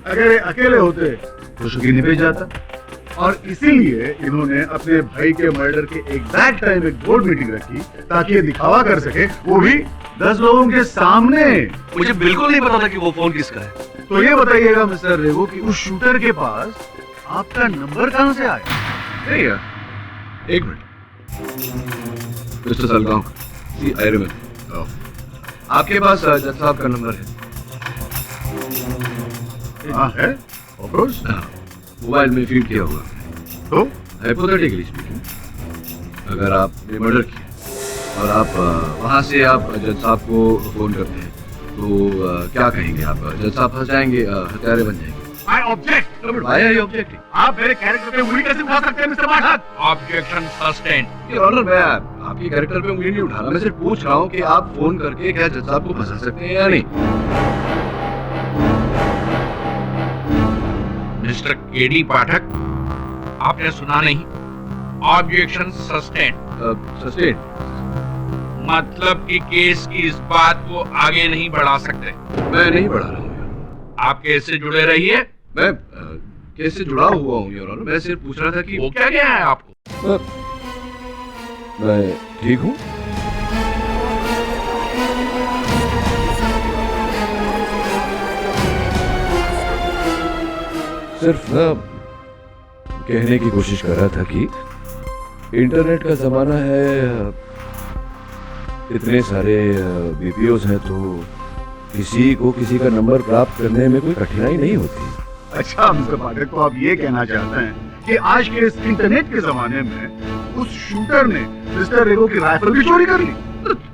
अगर ये अकेले होते तो शुकी नहीं भेज जाता, और इसीलिए इन्होंने अपने भाई के मर्डर के एग्जैक्ट टाइम एक बोर्ड मीटिंग रखी ताकि ये दिखावा कर सके, वो भी 10 लोगों के सामने। मुझे बिल्कुल नहीं पता था कि वो फोन किसका है। तो ये बताइएगा मिस्टर रेगो कि उस शूटर के पास आपका नंबर कहां से आया? नहीं यार, एक minute. Mister Salgaon, see I remember, आपके पास जज साहब का नंबर है? हाँ है, ऑफ कोर्स। मोबाइल में फीड किया हुआ। तो हाइपोथेटिकली स्पीकिंग, अगर आपने मर्डर किया और आप वहां से आप जज साहब को फोन करते हैं तो क्या कहेंगे आप? जज साहब फंस जाएंगे, हत्यारे बन जाएंगे। I object. Why are you objecting? आप मेरे कैरेक्टर पे उंगली कैसे उठा सकते हैं mister Pathak? Objection sustained. Your honour, मैं आपके कैरेक्टर पे उंगली नहीं उठा रहा, मैं सिर्फ पूछ रहा हूँ कि आप फोन करके क्या जज साहब को फंसा सकते हैं या नहीं? मिस्टर केडी पाठक, आपने सुना नहीं? Objection sustained. सस्टेन्ड मतलब कि केस की इस बात को आगे नहीं बढ़ा सकते। मैं नहीं बढ़ा रहा हूँ। आप केस से जुड़े रहिए। मैं केस से जुड़ा हुआ हूँ योर ऑनर, मैं सिर्फ पूछ रहा था कि वो क्या गया है आपको? मैं ठीक हूँ। सिर्फ ना कहने की कोशिश कर रहा था कि इंटरनेट का जमाना है, इतने सारे बीपीओज हैं तो किसी को किसी का नंबर प्राप्त करने में कोई कठिनाई नहीं होती। अच्छा मिस्टर पाठक, तो आप ये कहना चाहते हैं कि आज के इस इंटरनेट के जमाने में उस शूटर ने मिस्टर रेगो की राइफल भी चोरी कर ली?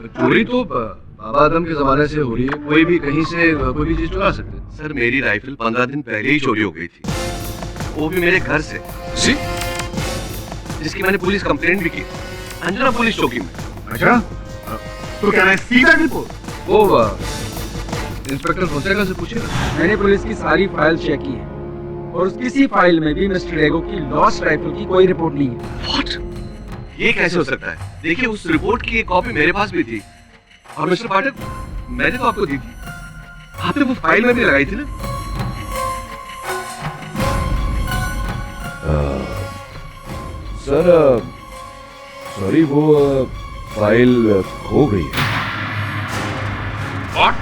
चोरी तो बाबा आदम के जमाने से हो रही है, कोई भी कहीं से कोई भी चीज चुरा सकते हैं। सर मेरी राइफल 15 दिन पहले ही चोरी हो गई थी, वो भी मेरे घर से, जिसकी मैंने पुलिस कंप्लेंट भी की, अंजना पुलिस चौकी में। अच्छा, तो क्या है सीधा रिपोर्ट? वो इंस्पेक्टर फोसेका से पूछिए। मैंने पुलिस की सारी फाइल चेक की है और उस किसी फाइल में भी मिस्टर रेगो की लॉस्ट राइफल की कोई रिपोर्ट नहीं है। What? ये कैसे हो सकता है? देखिए उस रिपोर्ट की एक कॉपी मेरे पास भी थी और मिस्टर पाठक मैंने तो आपको दी थी, आपने वो फाइल में भी लगाई थी ना? सर सॉरी, वो फाइल खो गई है। What?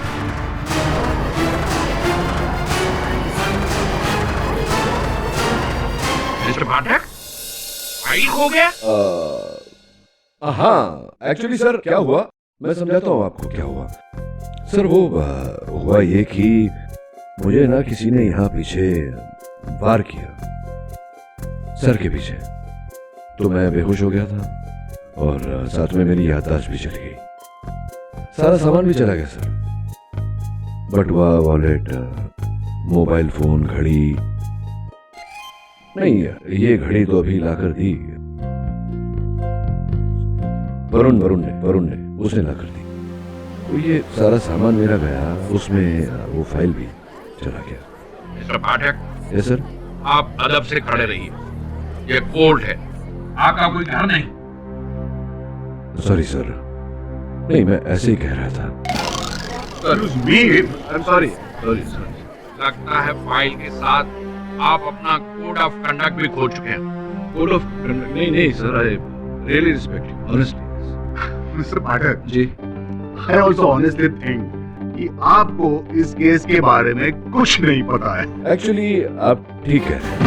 मिस्टर पाठक, फाइल खो गया? हाँ एक्चुअली सर क्या हुआ, मैं समझाता हूँ आपको क्या हुआ। सर वो हुआ ये कि मुझे ना किसी ने यहाँ पीछे वार किया, सर के पीछे, तो मैं बेहोश हो गया था और साथ में मेरी याददाश्त भी चली गई, सारा सामान भी चला गया सर, बटुआ, वॉलेट, मोबाइल फोन, घड़ी। नहीं ये घड़ी तो अभी लाकर दी, वरुण ने उसने लाकर दी, तो ये सारा सामान मेरा गया, उसमें वो फाइल भी चला गया। मिस्टर पाठक, यस सर। आप अदब से खड़े रहिए, ये कोर्ट है, आपका कोई घर नहीं। सॉरी सर, नहीं मैं ऐसे ही कह रहा था। सॉरी। लगता है फाइल के साथ आप अपना कोड ऑफ कंडक्ट भी खो चुके हैं। Code of conduct? नहीं sir, I really respect you honestly. Mister Pathak ji, I also honestly think कि आपको इस केस के बारे में कुछ नहीं पता है। एक्चुअली आप ठीक कह रहे हैं।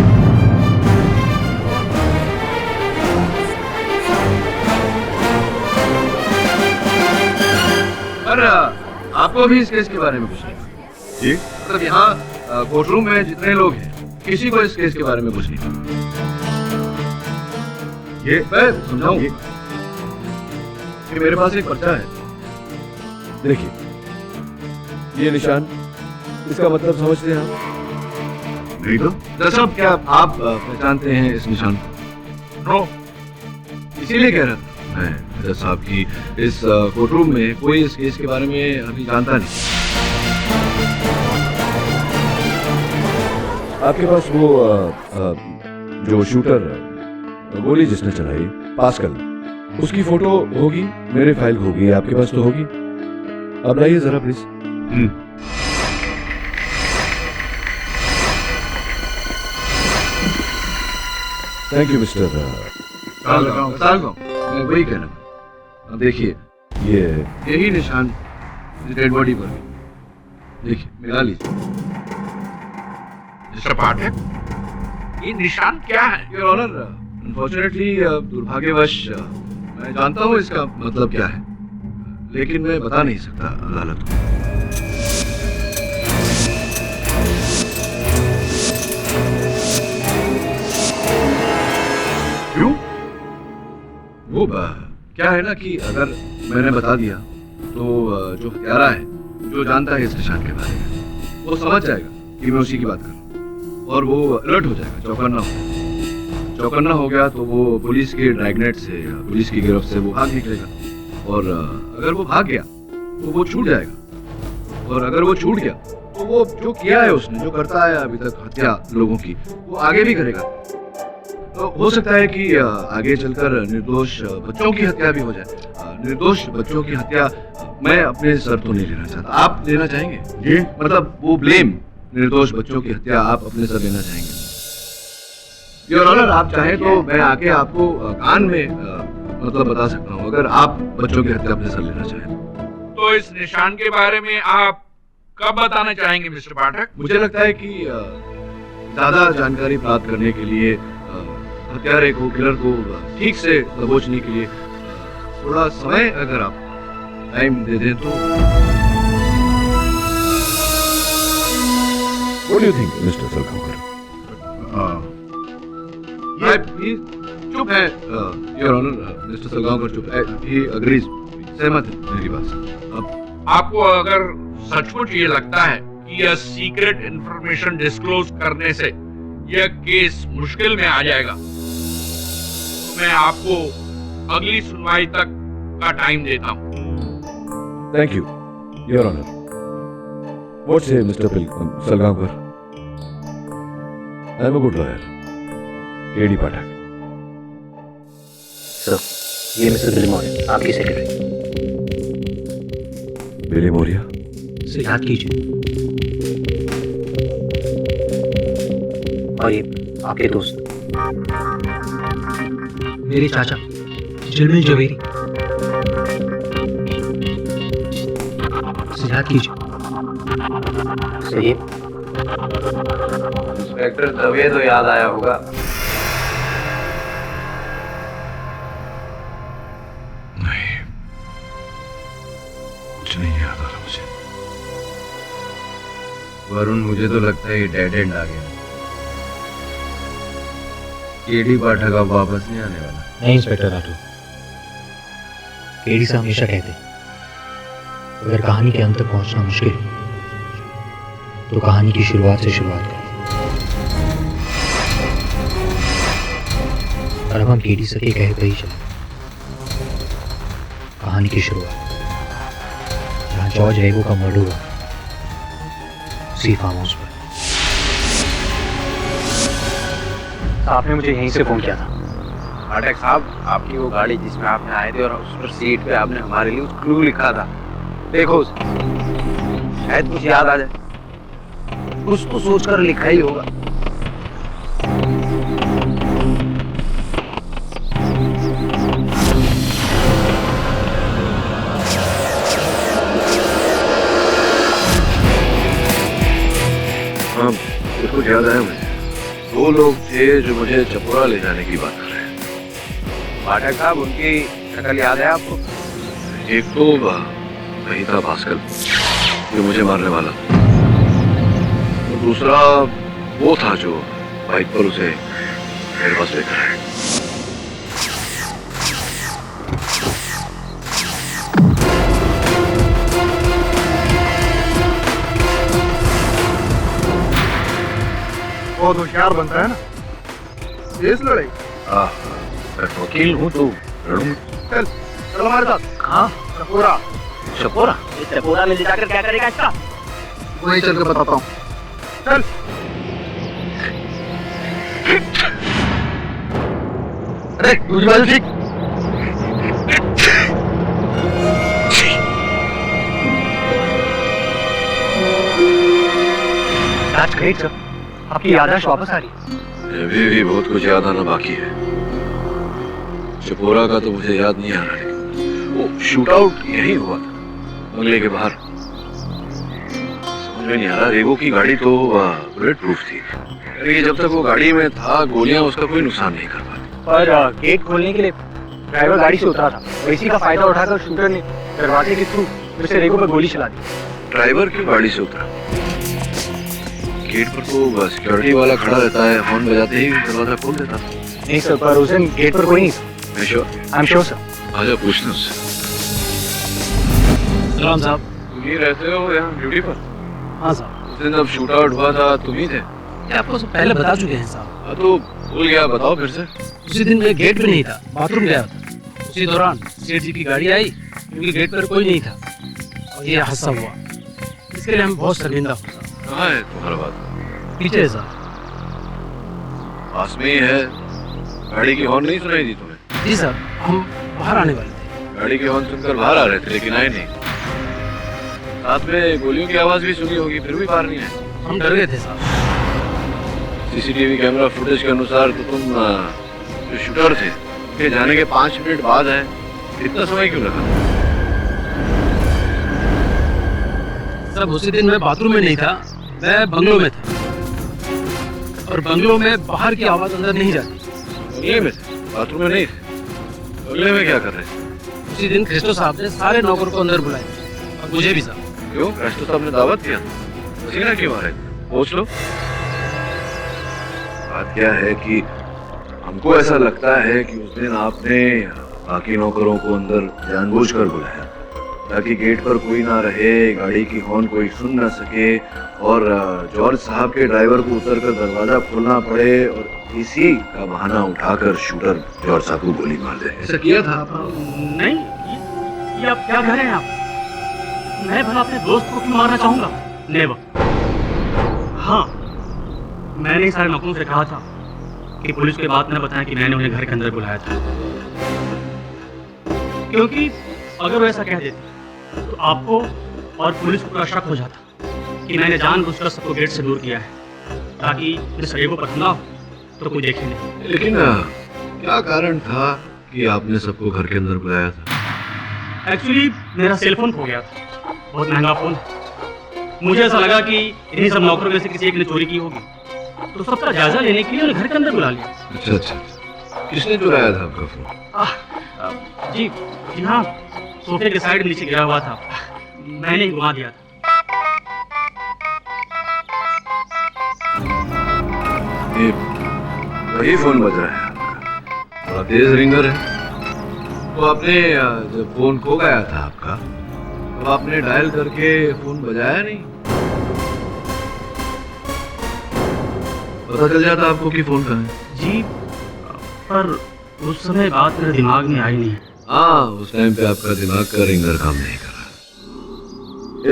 पर आपको भी इस केस के बारे में कुछ नहीं? जी, मतलब यहाँ कोर्ट रूम में जितने लोग हैं किसी को इस केस के बारे में कुछ नहीं? ये मैं समझाऊं कि मेरे पास एक पर्चा है, देखिए ये निशान, इसका मतलब समझते हैं आप? नहीं तो दरअसल क्या आप पहचानते हैं इस निशान को? नो, इसीलिए कह रहा था मैं जज साहब की इस कोर्ट रूम में कोई इस केस के बारे में अभी जानता नहीं। आपके पास वो जो शूटर गोली जिसने चलाई, पास्कल, उसकी फोटो होगी, मेरे फाइल होगी, आपके पास तो होगी। अब लाइए जरा प्लीज। Thank you mister. मैं वही कह रहा हूँ। अब देखिए यही निशान डेड बॉडी पर भी, देखिए मिला लीजिए। मिस्टर पाठक, ये निशान क्या है? योर ऑनर, अनफॉर्चुनेटली दुर्भाग्यवश मैं जानता हूँ इसका मतलब क्या है, लेकिन मैं बता नहीं सकता अदालत को। क्यों? वो क्या है ना कि अगर मैंने बता दिया तो जो हत्यारा है, जो जानता है इस निशान के बारे में, वो समझ जाएगा कि मैं उसी की बात कर रहा हूँ और वो अलर्ट हो जाएगा, चौकन्ना हो गया तो वो पुलिस के ड्रैगनेट से, पुलिस की गिरफ्त से वो भाग निकलेगा और अगर वो भाग गया तो वो छूट जाएगा, और अगर वो छूट गया तो वो जो किया है उसने, जो करता है अभी तक हत्या लोगों की, वो आगे भी करेगा। तो हो सकता है कि आगे चलकर निर्दोष बच्चों की हत्या भी हो जाए। निर्दोष बच्चों की हत्या मैं अपने सर तो नहीं लेना चाहता, आप लेना चाहेंगे? जी, मतलब वो ब्लेम, निर्दोष बच्चों की हत्या आप अपने सर लेना चाहेंगे? योर ऑनर, आप चाहें तो मैं आके आपको कान में मतलब बता सकता हूँ अगर आप बच्चों की हत्या अपने सर लेना चाहें। तो इस निशान के बारे में आप कब बताना चाहेंगे मिस्टर पाठक? मुझे लगता है कि ज्यादा जानकारी प्राप्त करने के लिए हत्यारे को, किलर को ठीक से दबोचने के लिए थोड़ा समय अगर आप टाइम दे दें तो। What do you think, Mr. Salgaonkar? चुप है, Your Honor, Mr. Salgaonkar चुप है, he agrees, सहमत है मेरी बात से। अब आपको अगर सचमुच ये लगता है कि यह सीक्रेट इंफॉर्मेशन डिस्क्लोज करने से यह केस मुश्किल में आ जाएगा, तो मैं आपको अगली सुनवाई तक का टाइम देता हूँ। Thank you, Your Honor. What say Mr. Salgaonkar? I am a good lawyer. K.D. Pathak. Sir, ये मिस्टर बिली मौर्य, आपकी सेक्रेटरी। बिली मौर्य? सर, याद कीजिए। और ये आपके दोस्त, मेरे चाचा जर्नल जवेरी। सर, याद कीजिए। सर, ये इंस्पेक्टर तभी तो याद आया होगा। नहीं, कुछ नहीं याद आ रहा मुझे। वरुण, मुझे तो लगता है ये डेड एंड आ गया। केडी पाठक अब वापस नहीं आने वाला। नहीं इंस्पेक्टर राठौर, केडी से हमेशा कहते अगर कहानी के अंत तक पहुंचना मुश्किल तो कहानी की शुरुआत से शुरुआत करें। और अब हम केडी से कहे पे ही चले। कहानी की शुरुआत जहाँ जॉर्ज रेगो का मर्डर हुआ, उसी फार्म हाउस पर। आपने मुझे यहीं से फोन किया था। पाठक साहब, आपकी वो गाड़ी जिसमें आपने आए थे और उस पर सीट पे आपने हमारे लिए उस क्लू लिखा था, देखो शायद कुछ याद आ जाए। कुछ तो सोचकर लिखा ही होगा। हाँ, कुछ याद आया मुझे। दो लोग थे जो मुझे चपोरा ले जाने की बात कर रहे हैं। पाठक साहब, उनकी शक्ल याद है आपको? एक तो वही था भास्कर जो मुझे मारने वाला, और दूसरा वो था जो बाइक पर उसे मेरे पास लेकर आया। बहुत होशियार बनता है ना इस लड़ाई। मैं वकील हूँ तो लड़ूं। चल चलो हमारे साथ। कहाँ? चपोरा। चपोरा? चपोरा ले जाकर क्या करेगा इसका? वहीं चल के बताता हूँ। चल। अरे दूसरी बाजू ठीक। That's great, sir. आपकी याददाश्त वापस आ रही है। अभी भी बहुत कुछ याद आना बाकी है। चपोरा का तो मुझे याद नहीं आ रहा, लेकिन वो शूट आउट यही हुआ था बंगले के बाहर। समझ में नहीं आ रहा, रेगो की गाड़ी तो बुलेट प्रूफ थी, लेकिन जब तक वो गाड़ी में था गोलियां उसका कोई नुकसान नहीं कर पाती। पर गेट खोलने के लिए ड्राइवर गाड़ी से उतरा था और इसी का फायदा उठाकर शूटर ने दरवाजे के थ्रू उसे रेगो पर गोली चला दी। ड्राइवर क्यों गाड़ी से उतरा? गेट पर तो सिक्योरिटी वाला खड़ा रहता है, फोन बजाते ही दरवाजा खोल देता। नहीं सर, पर उस दिन गेट पर कोई नहीं था। I am sure sir. आजा पूछते उससे। सलाम साहब। तुम ही रहते हो यहाँ ड्यूटी पर? हाँ साहब। उस दिन जब शूट आउट हुआ था तुम ही थे? ये आपको सब पहले बता चुके हैं साहब। हाँ तो भूल गया, बताओ फिर से। उसी दिन मैं गेट पे नहीं था, बाथरूम गया था। उसी दौरान सेठ जी की गाड़ी आई, क्योंकि गेट पर कोई नहीं था और ये हादसा हुआ। इसके लिए हम बहुत शर्मिंदा हो। कहाँ है तुम्हारा बात? पीछे है साहब। पास में ही है। गाड़ी की हॉर्न नहीं सुनाई दी तुम्हें? जी सर, हम बाहर आने वाले थे। गाड़ी की हॉर्न सुनकर बाहर आ रहे थे लेकिन आए नहीं। साथ में गोलियों की आवाज भी सुनी होगी, फिर भी बाहर नहीं आए। हम डर गए थे साहब। सीसीटीवी कैमरा फुटेज के अनुसार तो तुम जो शूटर थे के जाने के 5 मिनट बाद है, इतना समय क्यों लगा? सब उसी दिन मैं बाथरूम में नहीं था, मैं बंगलो में था। और बंगलो में बाहर की आवाज अंदर नहीं जाती। बंगले में थे, बाथरूम में नहीं थे। बंगले में क्या कर रहे थे? उसी दिन क्रिस्टो साहब ने सारे नौकर को अंदर बुलाया और मुझे भी साहब। क्यों? क्रिस्टो साहब ने दावत दिया? पसीना क्यों आ रहा है? पूछ लो। बात क्या है कि हमको ऐसा लगता है कि उस दिन आपने बाकी नौकरों को अंदर जानबूझकर बुलाया ताकि गेट पर कोई ना रहे, गाड़ी की हॉर्न कोई सुन ना सके और जॉर्ज साहब के ड्राइवर को उतरकर दरवाजा खोलना पड़े और इसी का बहाना उठाकर शूटर जॉर्ज साहब को गोली मार दे। ऐसा किया था? नहीं, ये आप क्या कह रहे हैं आप? मैं भला अपने दोस्त को क्यों मारना चाहूंगा? नेवर। हाँ, मैंने सारे नौकरों से कहा था कि पुलिस के बात न बताएं कि मैंने उन्हें घर के अंदर बुलाया था, क्योंकि अगर वो ऐसा कह देते तो आपको और पुलिस को पूरा शक हो जाता कि मैंने जानबूझकर सबको गेट से दूर किया है ताकि मिस्टर रेगो पर हमला हो तो कोई देखे नहीं। लेकिन क्या कारण था कि आपने सबको घर के अंदर बुलाया था? एक्चुअली मेरा सेल फोन खो गया था, बहुत महंगा फोन। मुझे ऐसा लगा कि इन्हीं सब नौकरों में से किसी एक ने चोरी की होगी, तो सबका जायजा लेने के लिए उन्हें घर के अंदर बुला लिया। अच्छा अच्छा, किसने चुराया था आपका फोन? जी हाँ, सोफे के साइड नीचे गिरा हुआ था, मैंने ही घुमा दिया था। ये वही फोन बज रहा है आपका, बड़ा तेज रिंगर है। तो आपने जब फोन खो गया था आपका तो आपने डायल करके फोन बजाया नहीं? पता चल जाता आपको कि फोन कहाँ है। जी, पर उस समय बात मेरे दिमाग में आई नहीं। हाँ, उस टाइम पे आपका दिमाग का रिंगर काम नहीं कर रहा।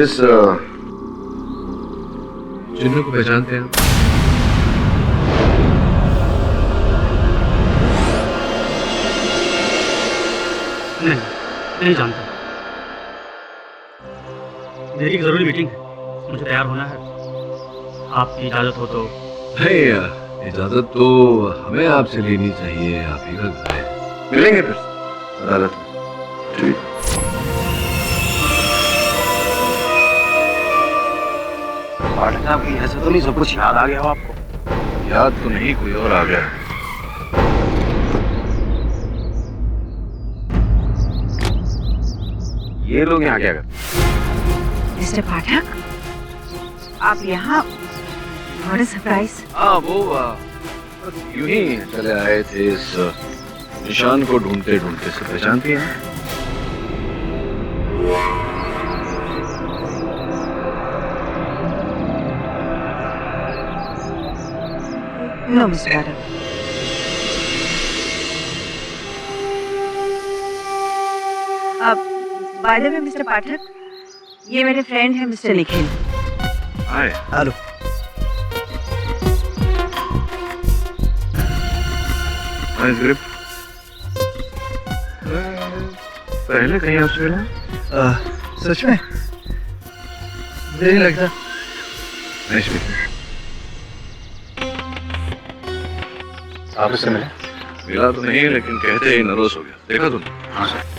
इस चिन्ह को पहचानते हैं? नहीं जानता। मेरी एक जरूरी मीटिंग है, मुझे तैयार होना है। आपकी इजाजत हो तो? नहीं, इजाजत तो हमें आपसे लेनी चाहिए, आप ही का घर है। मिलेंगे फिर अदालत में। ठीक। पाठक साहब की ऐसा तो नहीं सब कुछ याद आ गया हो आपको? याद तो नहीं, कोई और आ गया। ये लोग यहाँ क्या करते? मिस्टर पाठक, आप यहाँ? बड़ा सरप्राइज। हाँ, वो यूं ही चले आए थे इस निशान को ढूंढते ढूंढते। से पहचानती हैं? नो मिस्टर पाठक। अब बाय द वे मिस्टर पाठक, ये मेरे फ्रेंड हैं मिस्टर निखिल। हाय। हेलो। Nice grip. पहले कहीं आपसे मिला? सच में? मुझे नहीं लगता। Nice meeting. आप उससे मिले? मिला तो नहीं, लेकिन कहते ही नर्वस हो गया। देखा तुमने? हाँ सर।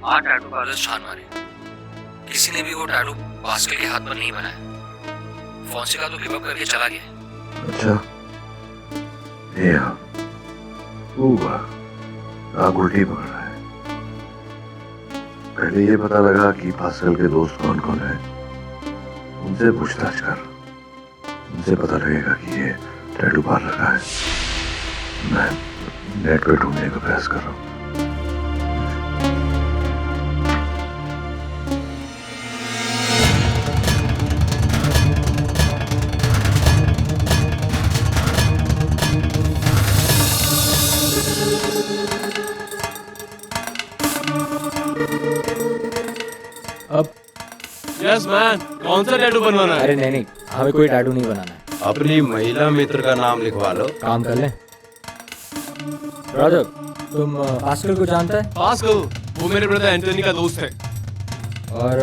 आठ टैटू पार्लर्स छान मारे, किसी ने भी वो टैटू पास्कल के हाथ पर नहीं बनाया। फॉन्सेका तो गिव अप करके चला गया। अच्छा, ये आग उल्टी पकड़ रहा है। पहले ये पता लगा कि पास्कल के दोस्त कौन कौन है, उनसे पूछताछ कर, उनसे पता लगेगा कि ये टैटू पार्लर का है। मैं नेट पे ढूंढने का प्रयास कर रहा हूँ। अब यस मैन, कौन सा टैटू बनवाना है? अरे नहीं, हमें कोई टैटू नहीं बनाना है। अपनी महिला मित्र का नाम लिखवा लो। काम कर लें। राजब, तुम पास्कल को जानता है? पास्कल, वो मेरे ब्रदर एंटनी का दोस्त है। और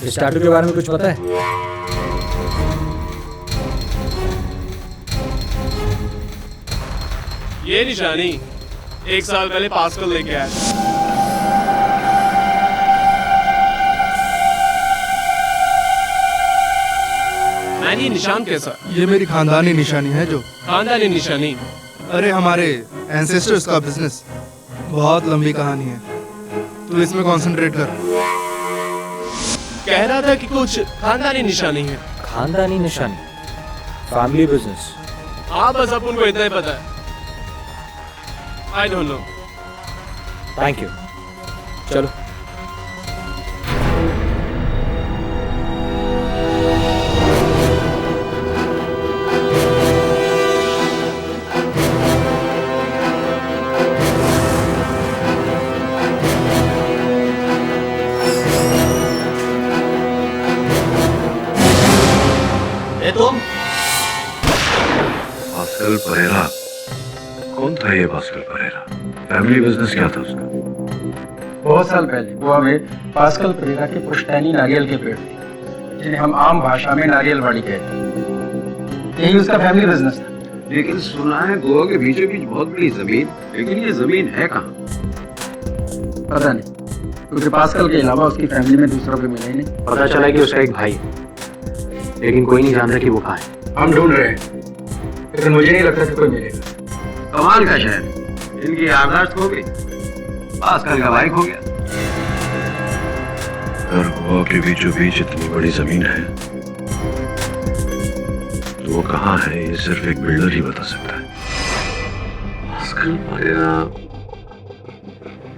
इस टैटू के बारे में कुछ पता है? ये निशानी 1 साल पहले पास्कल लेके आया। मैंने ये निशान कैसा? ये मेरी खानदानी निशानी है। जो खानदानी निशानी? अरे हमारे एंसेस्टर्स का बिजनेस, बहुत लंबी कहानी है, तो इसमें कंसंट्रेट कर। कह रहा था कि कुछ खानदानी निशानी है। खानदानी निशानी? Family business? हाँ, बस अपन को इतना ही पता है। I don't know. Thank you. चलो। तुम? पास्कल परेरा? कौन था ये पास्कल परेरा? फैमिली बिजनेस क्या था उसका? बहुत साल पहले वो हमें पास्कल परेरा के पुश्तैनी नारियल के पेड़ थे, जिन्हें हम आम भाषा में नारियलवाड़ी कहते हैं। यही उसका फैमिली बिजनेस था। लेकिन सुना है गोवा के बीचों बीच बहुत बड़ी जमीन, लेकिन ये जमीन है कहाँ? पता नहीं, क्योंकि पास्कल के अलावा उसकी फैमिली में दूसरों को मिला ही नहीं। पता चला कि उसका एक भाई है, लेकिन कोई नहीं जानता कि वो कहाँ है। हम ढूंढ रहे हैं, लेकिन मुझे नहीं लगता कि कोई मिलेगा। कमाल का शहर, इनकी याददाश्त खो गई, पास्कल का भाई खो गया। अगर गोवा के बीचों बीच इतनी बड़ी जमीन है तो वो कहाँ है, ये सिर्फ एक बिल्डर ही बता सकता है। पास्कल परेरा,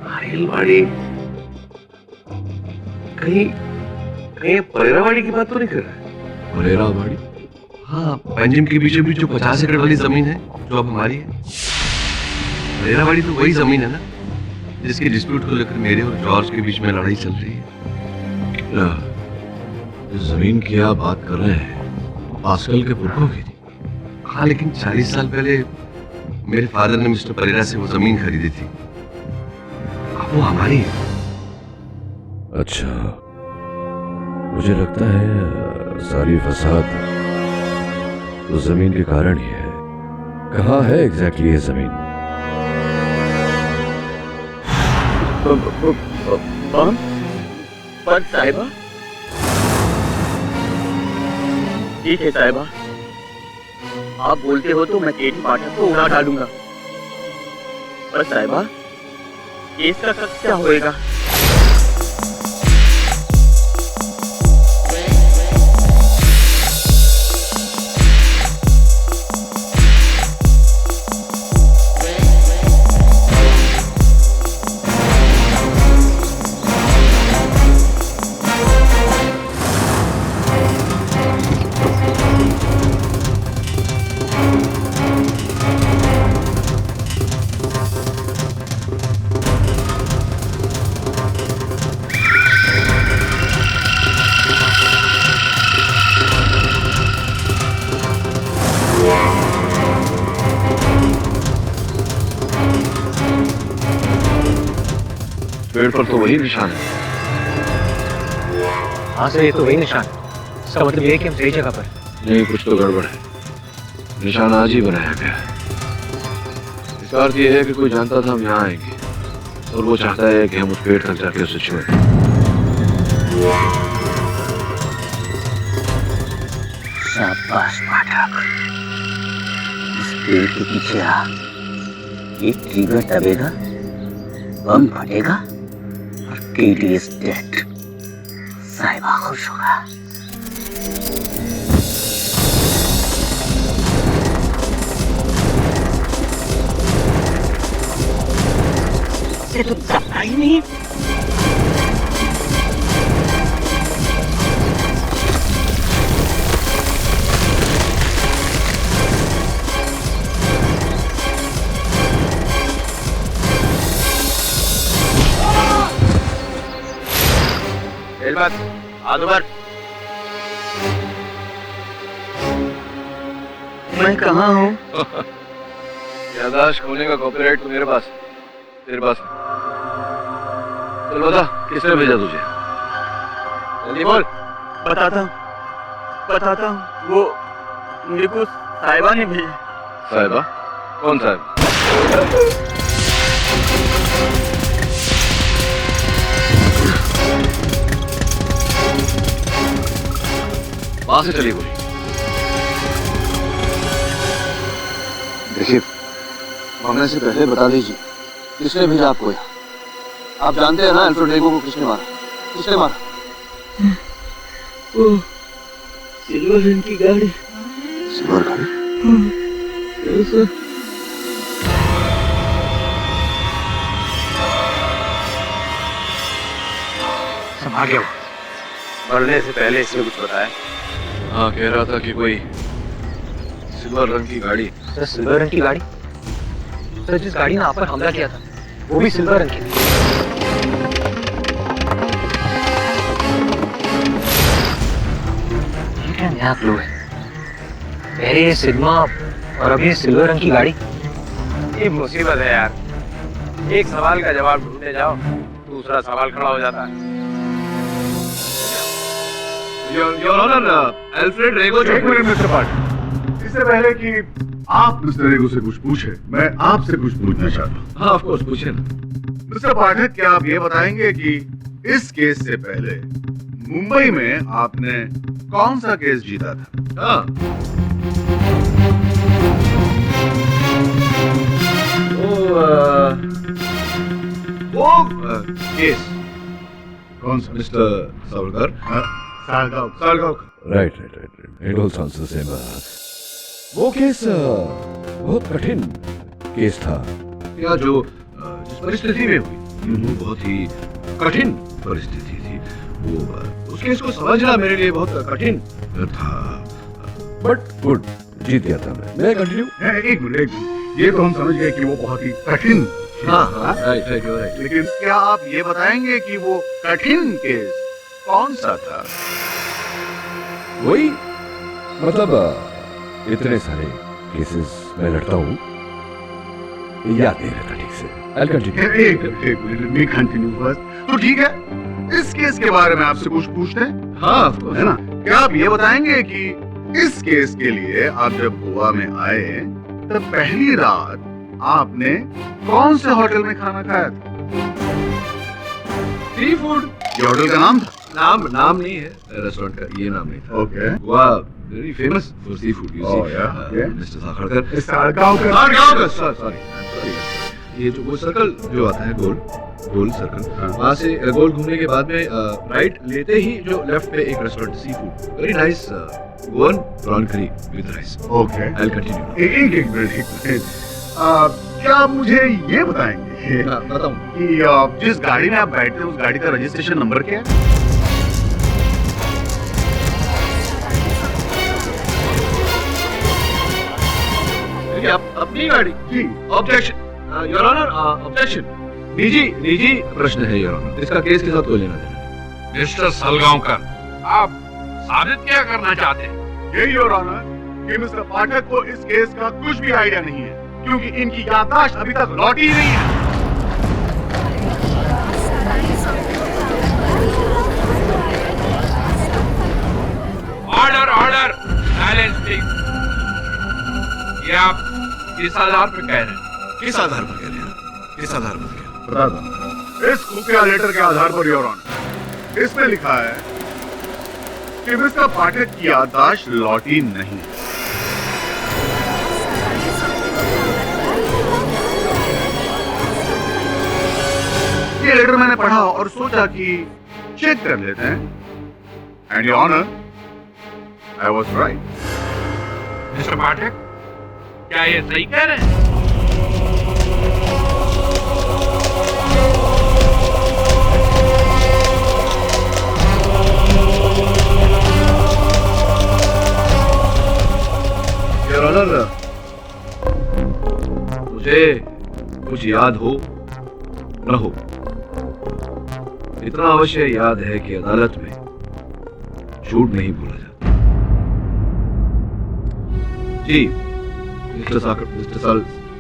नारियलवाड़ी, कहीं परेरावाड़ी की बात तो नहीं कर रहा है? परेरावाड़ी? हाँ, पंजिम के बीचों बीच जो 50 एकड़ वाली जमीन है, जो अब हमारी है। परेरावाड़ी तो वही जमीन है ना जिसके डिस्प्यूट को लेकर मेरे और जॉर्ज के बीच में लड़ाई चल रही है। इस जमीन की आप बात कर रहे हैं, पास्कल के पुरखों की थी। हाँ, लेकिन 40 साल पहले मेरे फादर ने मिस्टर परेरा से वो जमीन खरीदी थी। अब वो हमारी है। अच्छा, मुझे लगता है सारी फसाद तो जमीन के कारण ही है। कहाँ है एग्जैक्टली ये जमीन? पर साहिबा, ठीक है साहिबा, आप बोलते हो तो मैं केटी पाठक को उड़ा डालूंगा। पर साहिबा, केस का क्या होएगा? पेड़ पर तो वही निशान है। हाँ सर, ये तो वही निशान है। इसका मतलब ये है कि हम सही जगह पर। नहीं, कुछ तो गड़बड़ है। निशान आज ही बनाया गया है। इसका अर्थ ये है कि कोई जानता था हम यहाँ आएंगे और वो चाहता है कि हम उस पेड़ तक जाके उसे छुएं। शाबाश पाठक, इस पेड़ के पीछे आ। एक ट्रिगर दबेगा, बम फटेगा और केटी इज डेड। साहिबा खुश होगा। ये तो दबा ही नहीं। एलबत हाथ ऊपर। मैं कहाँ हूँ? याददाश्त खोने का कॉपीराइट तो मेरे पास, तेरे पास। चल बता, किसने भेजा तुझे? जल्दी बोल। बताता हूँ, वो मेरे को साहिबा ने भेजा। साहिबा? कौन साहिबा? वहां से चली गोली। देखिए, मरने से पहले बता दीजिए किसने भेजा आपको यहाँ? आप जानते हैं ना अल्फ्रेड रेगो को किसने मारा? किसने मारा? वो सिल्वर रंग की गाड़ी। सिल्वर गाड़ी? संभाल गया। मरने से पहले इसने कुछ बताया? हाँ, कह रहा था कि कोई सिल्वर रंग की गाड़ी। सर, सिल्वर रंग की गाड़ी? सर, जिस गाड़ी ने आप पर हमला किया था वो भी सिल्वर रंग की थी। ये क्या नया क्लू है? पहले ये सिग्मा और अभी ये सिल्वर रंग की गाड़ी। ये मुसीबत है यार, एक सवाल का जवाब ढूंढने जाओ, दूसरा सवाल खड़ा हो जाता है। योर ऑनर, अल्फ्रेड रेगो। एक मिनट मिस्टर पार्ट, इससे पहले कि आप मिस्टर रेगो से कुछ पूछे, मैं आपसे कुछ पूछना चाहता हूँ। हाँ, ऑफ कोर्स, पूछिए ना। मिस्टर पाठक, क्या आप ये बताएंगे कि इस केस से पहले मुंबई में आपने कौन सा केस जीता था? हाँ, वो केस कौन सा? Mister Savarkar. Salgaon. Right. It all sounds the same. वो केस बहुत कठिन केस था। क्या जो जिस परिस्थिति में हुई, बहुत ही कठिन परिस्थिति थी। वो उस केस को समझना मेरे लिए बहुत कठिन था। बट गुड, जीत गया था मैं कंटिन्यू। एक मिनट, ये तो हम समझ गए कि वो बहुत ही कठिन। हाँ, राइट, लेकिन क्या आप ये बताएंगे कि वो कठिन केस कौन सा था? वही, मतलब इतने सारे केसेस मैं लड़ता हूँ, याद नहीं रहता ठीक से। I'll continue. एक मिनट कंटिन्यू फर्स्ट। तो ठीक है, इस केस के बारे में आपसे कुछ पूछते हैं? हाँ, है ना? क्या आप ये बताएंगे कि इस केस के लिए आप जब गोवा में आए तब पहली रात आपने कौन से होटल में खाना खाया था? Sea food. ये होटल का नाम था? नाम नहीं है रेस्टोरेंट का, ये नाम नहीं था। Okay. Goa very famous for sea food, you see. Mister Sakhadkar. Salgaon. Sorry, ये जो वो सर्कल जो आता है, गोल सर्कल, वहाँ से गोल घूमने के बाद में राइट लेते ही जो लेफ्ट पे एक restaurant, sea food, very nice Goan prawn curry with rice. Okay, I will continue. एक मिनट। क्या आप मुझे ये बताएंगे बताऊं कि जिस गाड़ी में आप बैठते हैं उस गाड़ी का रजिस्ट्रेशन नंबर क्या है? अपनी गाड़ी जी। Objection your honour, objection. निजी प्रश्न है योर ऑनर, इसका केस के साथ कोई लेना देना। मिस्टर सलगांवकर, आप साबित क्या करना चाहते हैं? यही योर ऑनर कि मिस्टर पाठक को इस केस का कुछ भी आइडिया नहीं है, क्योंकि इनकी याददाश्त अभी तक लौटी ही नहीं है। Order, silence please. ये आप किस आधार पर कह रहे हैं? किस आधार पर कह रहे हैं? बताता हूं। इस खुफिया लेटर के आधार पर योर ऑनर, इसमें लिखा है कि मिस्टर पाठक की याददाश्त लौटी नहीं। ये लेटर मैंने पढ़ा और सोचा कि चेक कर लेते हैं। And your honour, I was right. Mister Pathak, क्या ये सही कह रहे हैं? योर ऑनर, मुझे कुछ याद हो न हो, इतना अवश्य याद है कि अदालत में झूठ नहीं बोला जाता। जी मिस्टर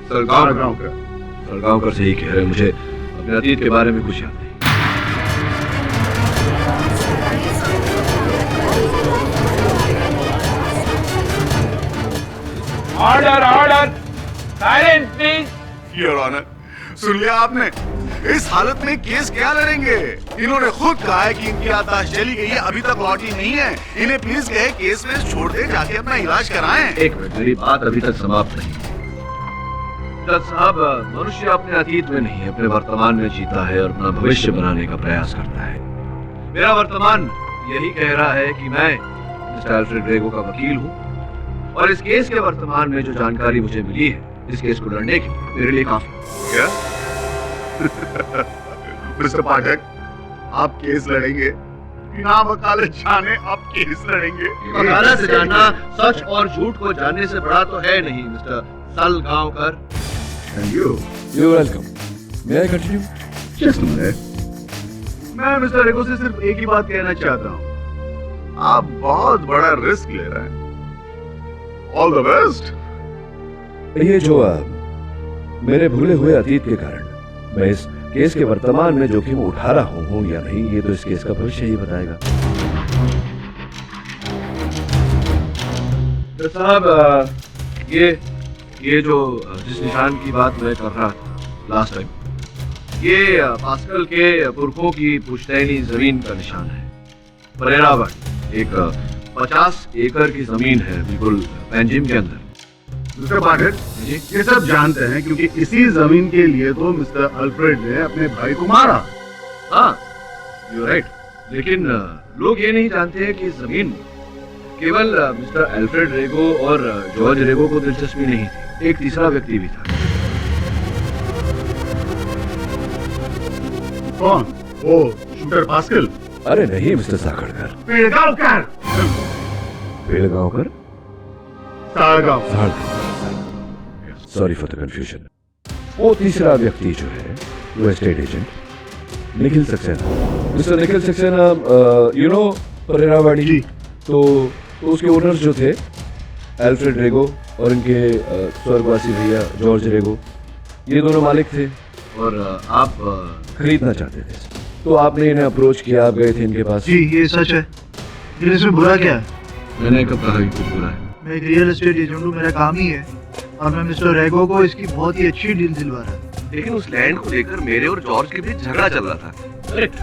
सलगांवकर सही कह रहे हैं, मुझे अपने अतीत के बारे में कुछ याद नहीं। Order order silence please. Your honour, सुन लिया आपने? इस हालत में केस क्या लड़ेंगे? इन्होंने खुद कहा है कि इनकी याददाश्त चली गई है, अभी तक लौटी नहीं है। इन्हें प्लीज कहे केस में छोड़ दे, जाके अपना इलाज कराएं। एक मिनट, मेरी बात अभी तक समाप्त नहीं। जज साहब, मनुष्य अपने अतीत में नहीं अपने वर्तमान में जीता है और अपना भविष्य बनाने का प्रयास करता है। मेरा वर्तमान यही कह रहा है कि मैं मिस्टर अल्फ्रेड रेगो का वकील हूँ और इस केस के वर्तमान में जो जानकारी मुझे मिली है, इस केस को लड़ने के लिए मेरे लिए काफी। क्या? मिस्टर पाठक, आप केस लड़ेंगे? बिना वकालत जाने आप केस लड़ेंगे? वकालत से जानना सच और झूठ को जानने से बड़ा तो है नहीं mister Salgaonkar. You're welcome. May I continue? Just a minute. मैं मिस्टर रेगो से सिर्फ एक ही बात कहना चाहता हूँ, आप बहुत बड़ा रिस्क ले रहे हैं। All the best. ये जो मेरे भूले हुए अतीत के कारण मैं इस केस के वर्तमान में जोखिम उठा रहा हूँ या नहीं, ये तो इस केस का भविष्य ही बताएगा। तो साहब, ये जो जिस निशान की बात मैं कर रहा था लास्ट टाइम, ये पास्कल के पुरखों की पुश्तैनी जमीन का निशान है। परेरावट एक 50 एकड़ की जमीन है, बिल्कुल पेंजिम के अंदर। मिस्टर पाठक, ये सब जानते हैं क्योंकि इसी जमीन के लिए तो मिस्टर अल्फ्रेड ने अपने भाई को मारा। हाँ, यू राइट। लेकिन लोग ये नहीं जानते हैं कि जमीन केवल मिस्टर अल्फ्रेड रेगो और जॉर्ज रेगो को दिलचस्पी नहीं थी, एक तीसरा व्यक्ति भी था। कौन? वो शूटर पास्कल? अरे नहीं mister Sakhadkar. Pedgaonkar. Pedgaonkar? Sadgaon. Sorry for the confusion. वो तीसरा व्यक्ति जो है वो estate agent Nikhil Saxena. Mister Nikhil Saxena, you know Pereirawadi. तो उसके ओनर्स जो थे अल्फ्रेड रेगो और इनके स्वर्गवासी भैया जॉर्ज रेगो, ये दोनों मालिक थे और आप खरीदना चाहते थे। तो आपने इन्हें अप्रोच किया, आप गए थे इनके पास। जी ये सच है। इसमें बुरा क्या है? मैंने कब कहा कि कुछ बुरा है? मैं एक रियल एस्टेट एजेंट हूँ, मेरा काम ही है और मैं मिस्टर रेगो को इसकी बहुत ही अच्छी डील दिलवा रहा था। लेकिन उस लैंड को लेकर मेरे और जॉर्ज के बीच झगड़ा चल रहा था। करेक्ट।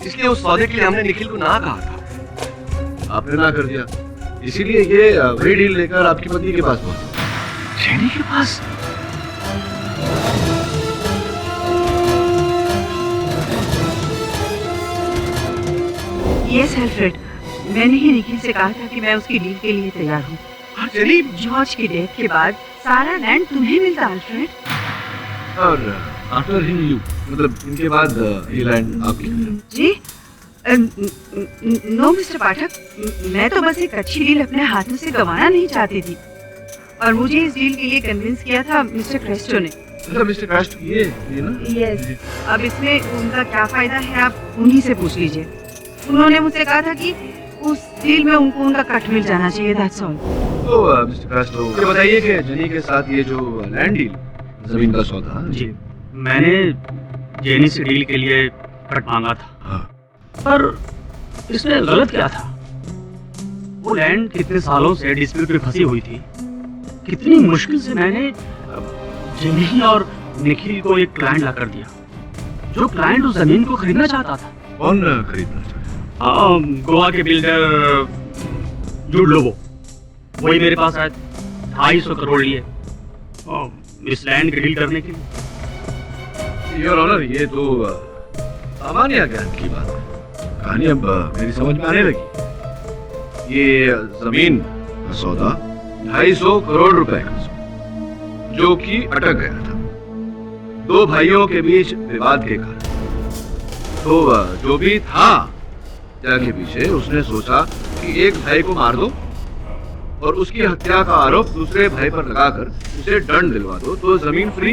इसलिए उस सौदे के लिए हमने निखिल को ना कहा था, आपने ना कर दिया। इसीलिए ये वही डील लेकर आपकी पत्नी के पास पहुंचा। जेनी के पास? यस अल्फ्रेड, मैंने ही निखिल से कहा था कि मैं उसकी डील के लिए तैयार हूँ। जॉर्ज की डेथ के बाद सारा लैंड तुम्हें मिलता अल्फ्रेड। और आफ्टर हिम यू, मतलब इनके बाद ये लैंड आपकी। जी नो मिस्टर पाठक, मैं तो बस एक अच्छी डील अपने हाथों से गंवाना नहीं चाहती थी और मुझे इस डील के लिए कन्विंस किया था मिस्टर क्रेस्टो ने। मिस्टर क्रेस्टो, ये ना? यस। अब इसमें उनका क्या फायदा है आप उन्हीं से पूछ लीजिए। उन्होंने मुझसे कहा था कि उस डील में उनको उनका कट मिल जाना चाहिए, दैट्स ऑल। तो मिस्टर क्रेस्टो, ये बताइए कि जेनी के साथ ये जो लैंड डील, जमीन का सौदा। जी, मैंने जेनी से डील के लिए कट मांगा था। हाँ। पर इसमें गलत क्या था? वो लैंड कितने सालों से डिस्प्यूट में फंसी हुई थी। कितनी मुश्किल से मैंने जेनी और निखिल को एक क्लाइंट ला कर दिया, जो क्लाइंट उस जमीन को खरीदना चाहता था। कौन खरीदना चाहता? गोवा के बिल्डर जूड लोबो, वही मेरे पास आए 250 करोड़ लिए इस लैंड की डील करने के लिए। योर ऑनर, ये तो सामान्य ज्ञान की बात है। कहानी अब मेरी समझ में आने लगी। ये जमीन का सौदा 250 करोड़ रुपए का, जो कि अटक गया था दो भाइयों के बीच विवाद के कारण। तो जो भी था के पीछे, उसने सोचा कि एक भाई को मार दो और उसकी हत्या का आरोप दूसरे भाई पर लगाकर उसे दंड दिलवा दो, तो जमीन फ्री।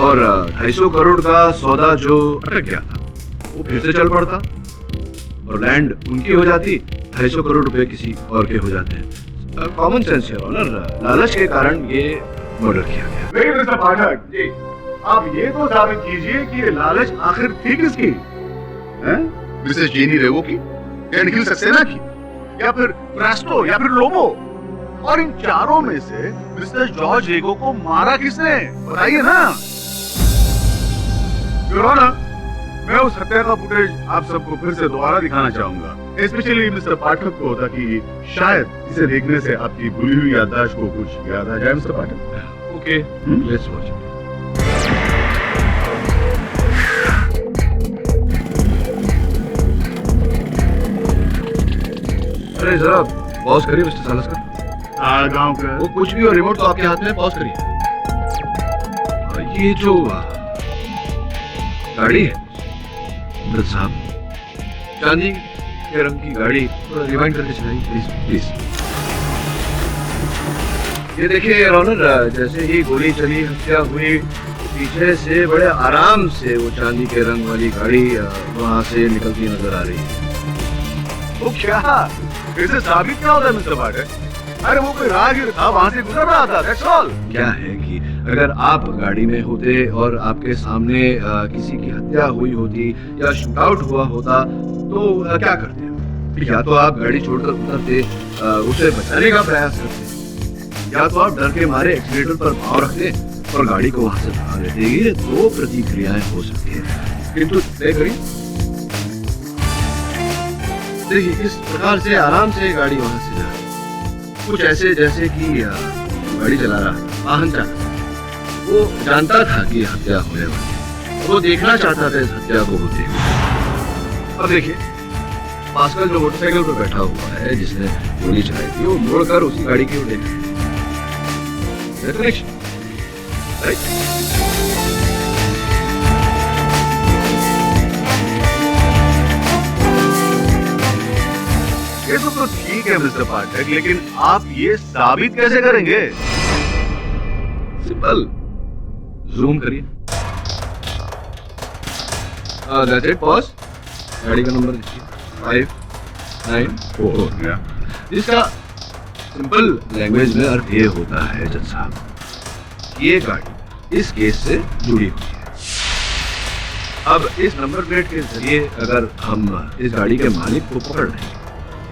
और 250 करोड़ का सौदा जो अटक गया था वो फिर से चल पड़ता और लैंड उनकी हो जाती, 250 करोड़ रुपए किसी और के हो जाते हैं। कॉमन सेंस है ऑनर, लालच के कारण ये मर्डर किया गया। लेकिन मिस्टर पाठक जी, आप ये तो साबित कीजिए कि ये लालच आखिर थी किसकी? मिसेस जेनी रेगो की या निखिल सक्सेना की या फिर ब्रास्टो या फिर लोबो? और इन चारों में से मिस्टर जॉर्ज रेगो को मारा किसने? बताइए ना। योर ऑनर, मैं उस हत्या का फुटेज आप सबको फिर से दोबारा दिखाना चाहूंगा, स्पेशली मिस्टर पाठक को, ताकि शायद इसे देखने से आपकी भूली हुई याददाश्त को कुछ याद आ जाए। Mister Pathak, okay, let's watch it. अरे जरा पॉज करिए मिस्टर सालस्कर। गांव का वो कुछ भी हो, रिमोट तो आपके हाथ में, पॉज करिए। ये जो गाड़ी है अमृत साहब, चांदी के रंग की गाड़ी, थोड़ा रिवाइंड करके चलाइए प्लीज प्लीज। ये देखिए योर ऑनर, जैसे ही गोली चली, हत्या हुई, पीछे से बड़े आराम से वो चांदी के रंग वाली गाड़ी वहां से निकलती नजर आ रही है। वो क्या, इसे साबित क्या होता है मिस्टर पाठक? अरे वो कोई राहगीर था, वहां से गुजर रहा था, दैट्स ऑल। क्या है कि अगर आप गाड़ी में होते और आपके सामने किसी की हत्या हुई होती या शूट आउट हुआ होता तो क्या करते? या तो आप गाड़ी छोड़कर उतरते, उसे बचाने का प्रयास करते, या तो आप डर के मारे एक्सीलेटर पर पांव रखते और गाड़ी को वहां से भगा लेते। ये दो प्रतिक्रियाएं हो सकती है, किंतु तय करिए, देखिए इस प्रकार से आराम से गाड़ी वहां से जा, कुछ ऐसे जैसे कि गाड़ी चला रहा, वाहन चालक वो जानता था कि हत्या होने वाली है, वो देखना चाहता था इस हत्या को होते हुए। अब देखिए पास्कल जो मोटरसाइकिल पर बैठा हुआ है, जिसने गोली चलाई थी, वो मुड़कर उसी गाड़ी की ओर देखा, राइट? ये सब तो ठीक है मिस्टर पाठक, लेकिन आप ये साबित कैसे करेंगे? सिंपल, जूम करिए। That's it, pause. गाड़ी का नंबर देखिए 594। इसका सिंपल लैंग्वेज में अर्थ ये होता है जज साहब, ये गाड़ी इस केस से जुड़ी हुई है। अब इस नंबर प्लेट के जरिए अगर हम इस गाड़ी के मालिक को पकड़ लेंगे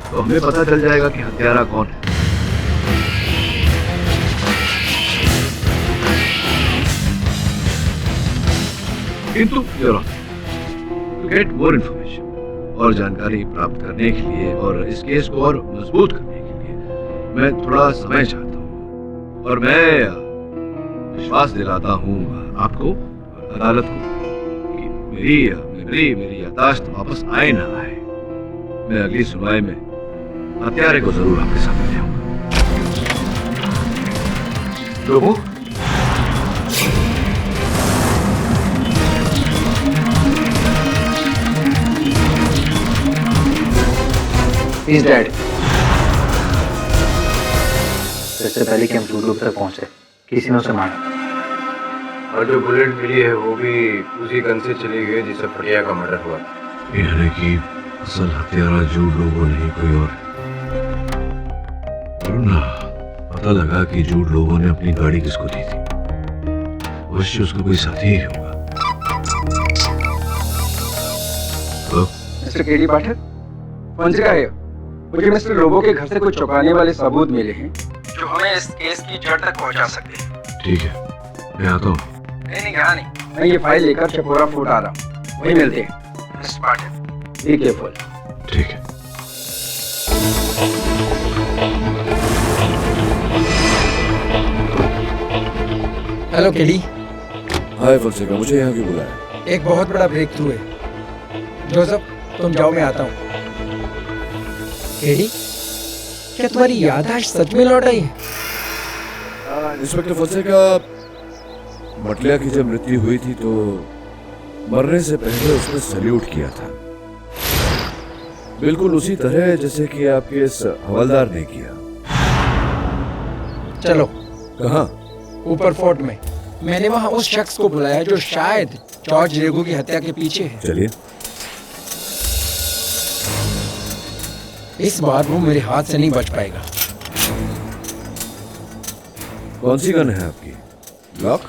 तो हमें पता चल जाएगा कि हत्यारा कौन है। किंतु टू गेट मोर इन्फॉर्मेशन और जानकारी प्राप्त करने के लिए और इस केस को और मजबूत करने के लिए मैं थोड़ा समय चाहता हूँ, और मैं विश्वास दिलाता हूँ आपको, अदालत को, कि मेरी याददाश्त वापस आए ना आए, मैं अगली सुनवाई में हत्यारे को जरूर आपके सामने ले आऊंगा। लोगों, He's dead. इससे पहले कि हम जूडो तक पहुंचे, किसी ने उसे मारा। और जो बुलेट मिली है वो भी उसी गन से चली गई जिससे फटिया का मर्डर हुआ। यानी कि असल हत्यारा जूड लोगों नहीं कोई और। ना पता लगा कि जूड लोगों ने अपनी गाड़ी किसको दी थी, अवश्य उसका कोई साथी ही होगा। तो मिस्टर केडी पाठक, कौन सी है? मुझे मिस्टर लोबो के घर से कुछ चौंकाने वाले सबूत मिले हैं जो हमें इस केस की जड़ तक पहुंचा सकते हैं। ठीक है, मैं आता हूँ। नहीं, कहा नहीं, मैं ये फाइल लेकर चपोरा फूट आ रहा हूँ, वही मिलते हैं। Mister Pathak, be careful. ठीक है। Hello KD. हाय फॉन्सेका, मुझे यहाँ क्यों बुलाया? एक बहुत बड़ा ब्रेक थ्रू है। जोसेफ, तुम जाओ, मैं आता हूँ। केडी, क्या तुम्हारी याददाश्त सच में लौट आई है? इंस्पेक्टर फॉन्सेका, मटलिया की जब मृत्यु हुई थी तो मरने से पहले उसने सल्यूट किया था, बिल्कुल उसी तरह जैसे कि आपके इस हवलदार ने किया। चलो। कहाँ? ऊपर फोर्ट में। मैंने वहाँ उस शख्स को बुलाया जो शायद जॉर्ज रेगो की हत्या के पीछे है। चलिए। इस बार वो मेरे हाथ से नहीं बच पाएगा। कौन सी गन है आपकी? ग्लॉक?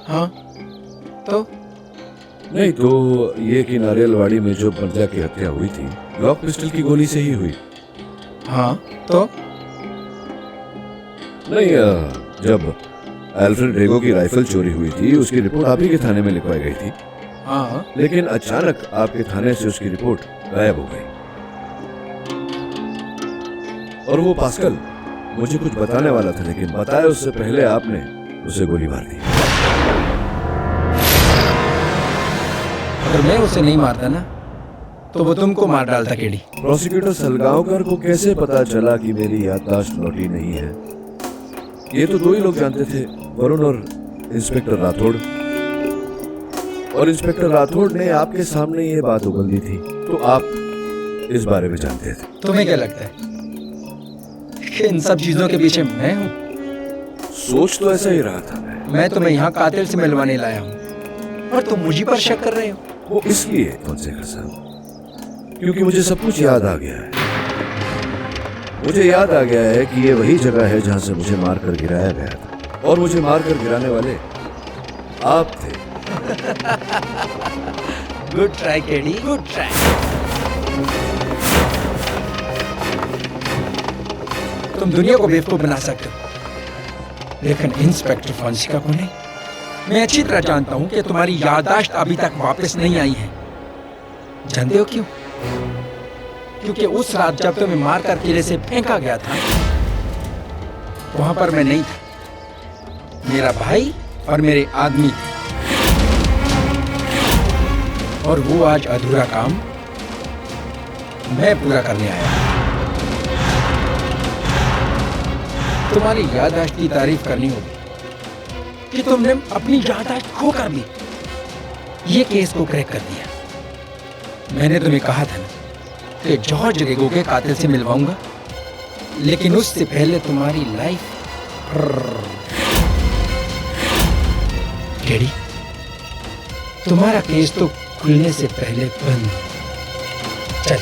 हाँ तो नहीं तो ये कि नारियलवाड़ी में जो पंजा की हत्या हुई थी ग्लॉक पिस्टल की गोली से ही हुई। हाँ तो नहीं, जब अल्फ्रेड रेगो की राइफल चोरी हुई थी उसकी रिपोर्ट आप ही के थाने में लिखवाई गई थी। हाँ, लेकिन अचानक आपके थाने से उसकी रिपोर्ट गायब हो गई। और वो पास्कल मुझे कुछ बताने वाला था, लेकिन बताए उससे पहले आपने उसे गोली मार दी। अगर मैं उसे नहीं मारता ना तो वो तुमको मार डालता। केडी, प्रोसिक्यूटर सलगांवकर को कैसे पता चला कि मेरी याददाश्त लौटी नहीं है? ये तो दो ही लोग जानते थे, वरुण और इंस्पेक्टर राठौड़। और इंस्पेक्टर राठौड़ ने आपके सामने ये बात उगल दी थी, तो आप इस बारे में जानते थे। तुम्हें क्या लगता है कि इन सब चीजों के पीछे मैं हूँ? सोच तो ऐसा ही रहा था। मैं तुम्हें यहाँ कातिल से मिलवाने लाया हूँ और तुम मुझी पर शक कर रहे हो। वो इसलिए फोंसेका साहब, क्योंकि मुझे सब कुछ याद आ गया है। मुझे याद आ गया है कि ये वही जगह है जहां से मुझे मारकर गिराया गया था, और मुझे मारकर गिराने वाले आप थे। Good try KD, good try. तुम दुनिया को बेवकूफ बना सकते हो, लेकिन इंस्पेक्टर फोंसेका को नहीं। मैं अच्छी तरह जानता हूं कि तुम्हारी याददाश्त अभी तक वापस नहीं आई है। जानते हो क्यों? क्योंकि उस रात जब तुम्हें मारकर किले से फेंका गया था, वहां पर मैं नहीं था। मेरा भाई और मेरे आदमी थे, और वो आज अधूरा काम मैं पूरा करने आया। तुम्हारी याददाश्त की तारीफ करनी होगी कि तुमने अपनी याददाश्त खोकर भी ये केस को क्रैक कर दिया। मैंने तुम्हें कहा था ना कि जॉर्ज रेगो के कातिल से मिलवाऊंगा, लेकिन उससे पहले तुम्हारी लाइफ। केडी, तुम्हारा केस तो खुलने से पहले बंद। चल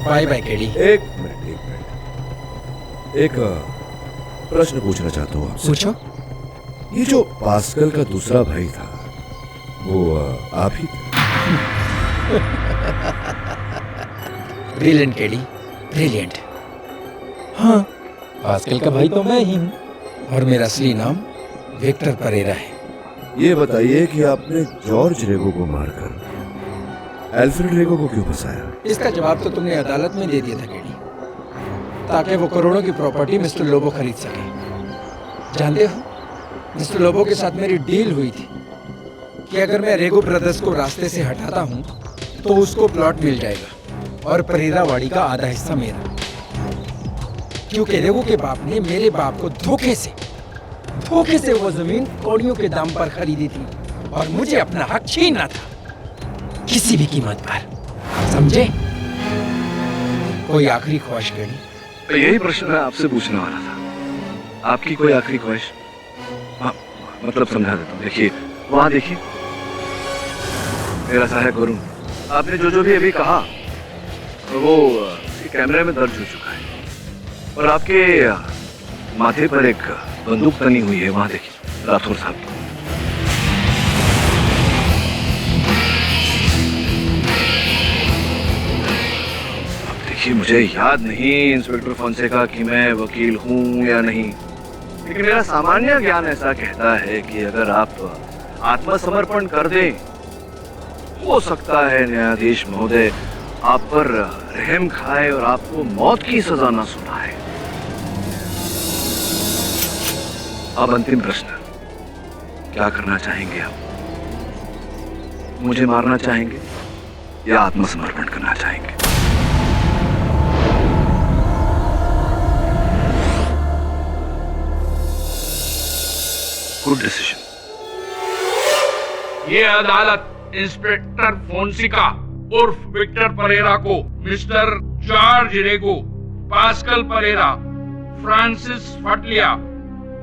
बाय बाय केडी। एक मिनट। एक प्रश्न पूछना चाहता हूँ आपसे। पूछो। ये जो पास्कल का दूसरा भाई था, वो आप ही थे? Brilliant KD, brilliant. हाँ, पास्कल का भाई तो मैं ही हूँ, और मेरा असली नाम विक्टर परेरा है। ये बताइए कि आपने जॉर्ज रेगो को मारकर अल्फ्रेड रेगो को क्यों फंसाया? इसका जवाब तो तुमने अदालत में दे दिया था केडी, ताकि वो करोड़ों की प्रॉपर्टी मिस्टर लोबो खरीद सके। जानते हो, मिस्टर लोबो के साथ मेरी डील हुई थी कि अगर मैं रेगो ब्रदर्स को रास्ते से हटाता हूँ तो उसको प्लॉट मिल जाएगा और परेरावाड़ी का आधा हिस्सा मेरा, क्योंकि रेगो के बाप ने मेरे बाप को धोखे से वो जमीन कौड़ियों के दाम पर खरीदी थी, और मुझे अपना हक छीनना था किसी भी कीमत पर। समझे? कोई आखिरी ख्वाहिश केडी? तो यही प्रश्न मैं आपसे पूछने वाला था। आपकी कोई आखिरी ख्वाहिश? मतलब समझा देता हूँ। देखिए, वहां देखिए, मेरा सहायक वरुण, आपने जो भी अभी कहा वो कैमरे में दर्ज हो चुका है, और आपके माथे पर एक बंदूक तनी हुई है। वहां देखिए, राठौर साहब की। देखिए, मुझे याद नहीं इंस्पेक्टर फोंसेका कि मैं वकील हूं या नहीं, लेकिन मेरा सामान्य ज्ञान ऐसा कहता है कि अगर आप आत्मसमर्पण कर दें, हो सकता है न्यायाधीश महोदय आप पर रहम खाए और आपको मौत की सजा न सुनाए। अब अंतिम प्रश्न, क्या करना चाहेंगे आप? मुझे मारना चाहेंगे या आत्मसमर्पण करना चाहेंगे? Good decision. ये अदालत इंस्पेक्टर फोंसेका उर्फ विक्टर परेरा को मिस्टर जॉर्ज रेगो, पास्कल परेरा, फ्रांसिस फटलिया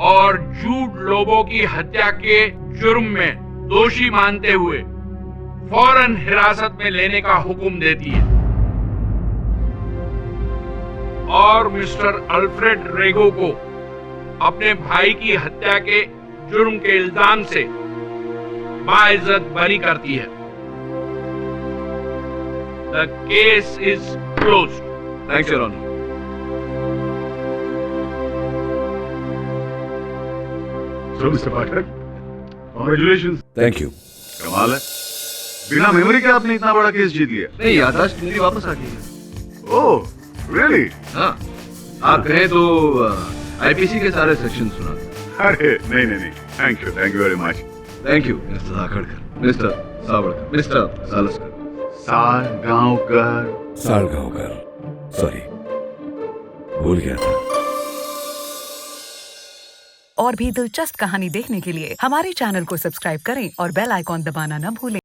और जूड लोबो की हत्या के जुर्म में दोषी मानते हुए फौरन हिरासत में लेने का हुक्म देती है और मिस्टर अल्फ्रेड रेगो को अपने भाई की हत्या के जुर्म के इल्जाम से बाइज्जत बरी करती है। The case is closed. Thanks, Your Honor. So, Mr. Pathak, congratulations. Thank you. कमाल है, बिना मेमोरी के आपने इतना बड़ा केस जीत लिया। नहीं, याददाश्त मेरी वापस आ गई है। ओह, really? हाँ, आप कहें तो आईपीसी के सारे सेक्शन सुना। अरे नहीं, thank you very much. Thank you mister Sakhadkar, mister Savadkar, mister Salaskar. Salgaonkar, sorry, भूल गया था। और भी दिलचस्प कहानी देखने के लिए हमारे चैनल को सब्सक्राइब करें और बेल आइकॉन दबाना न भूलें।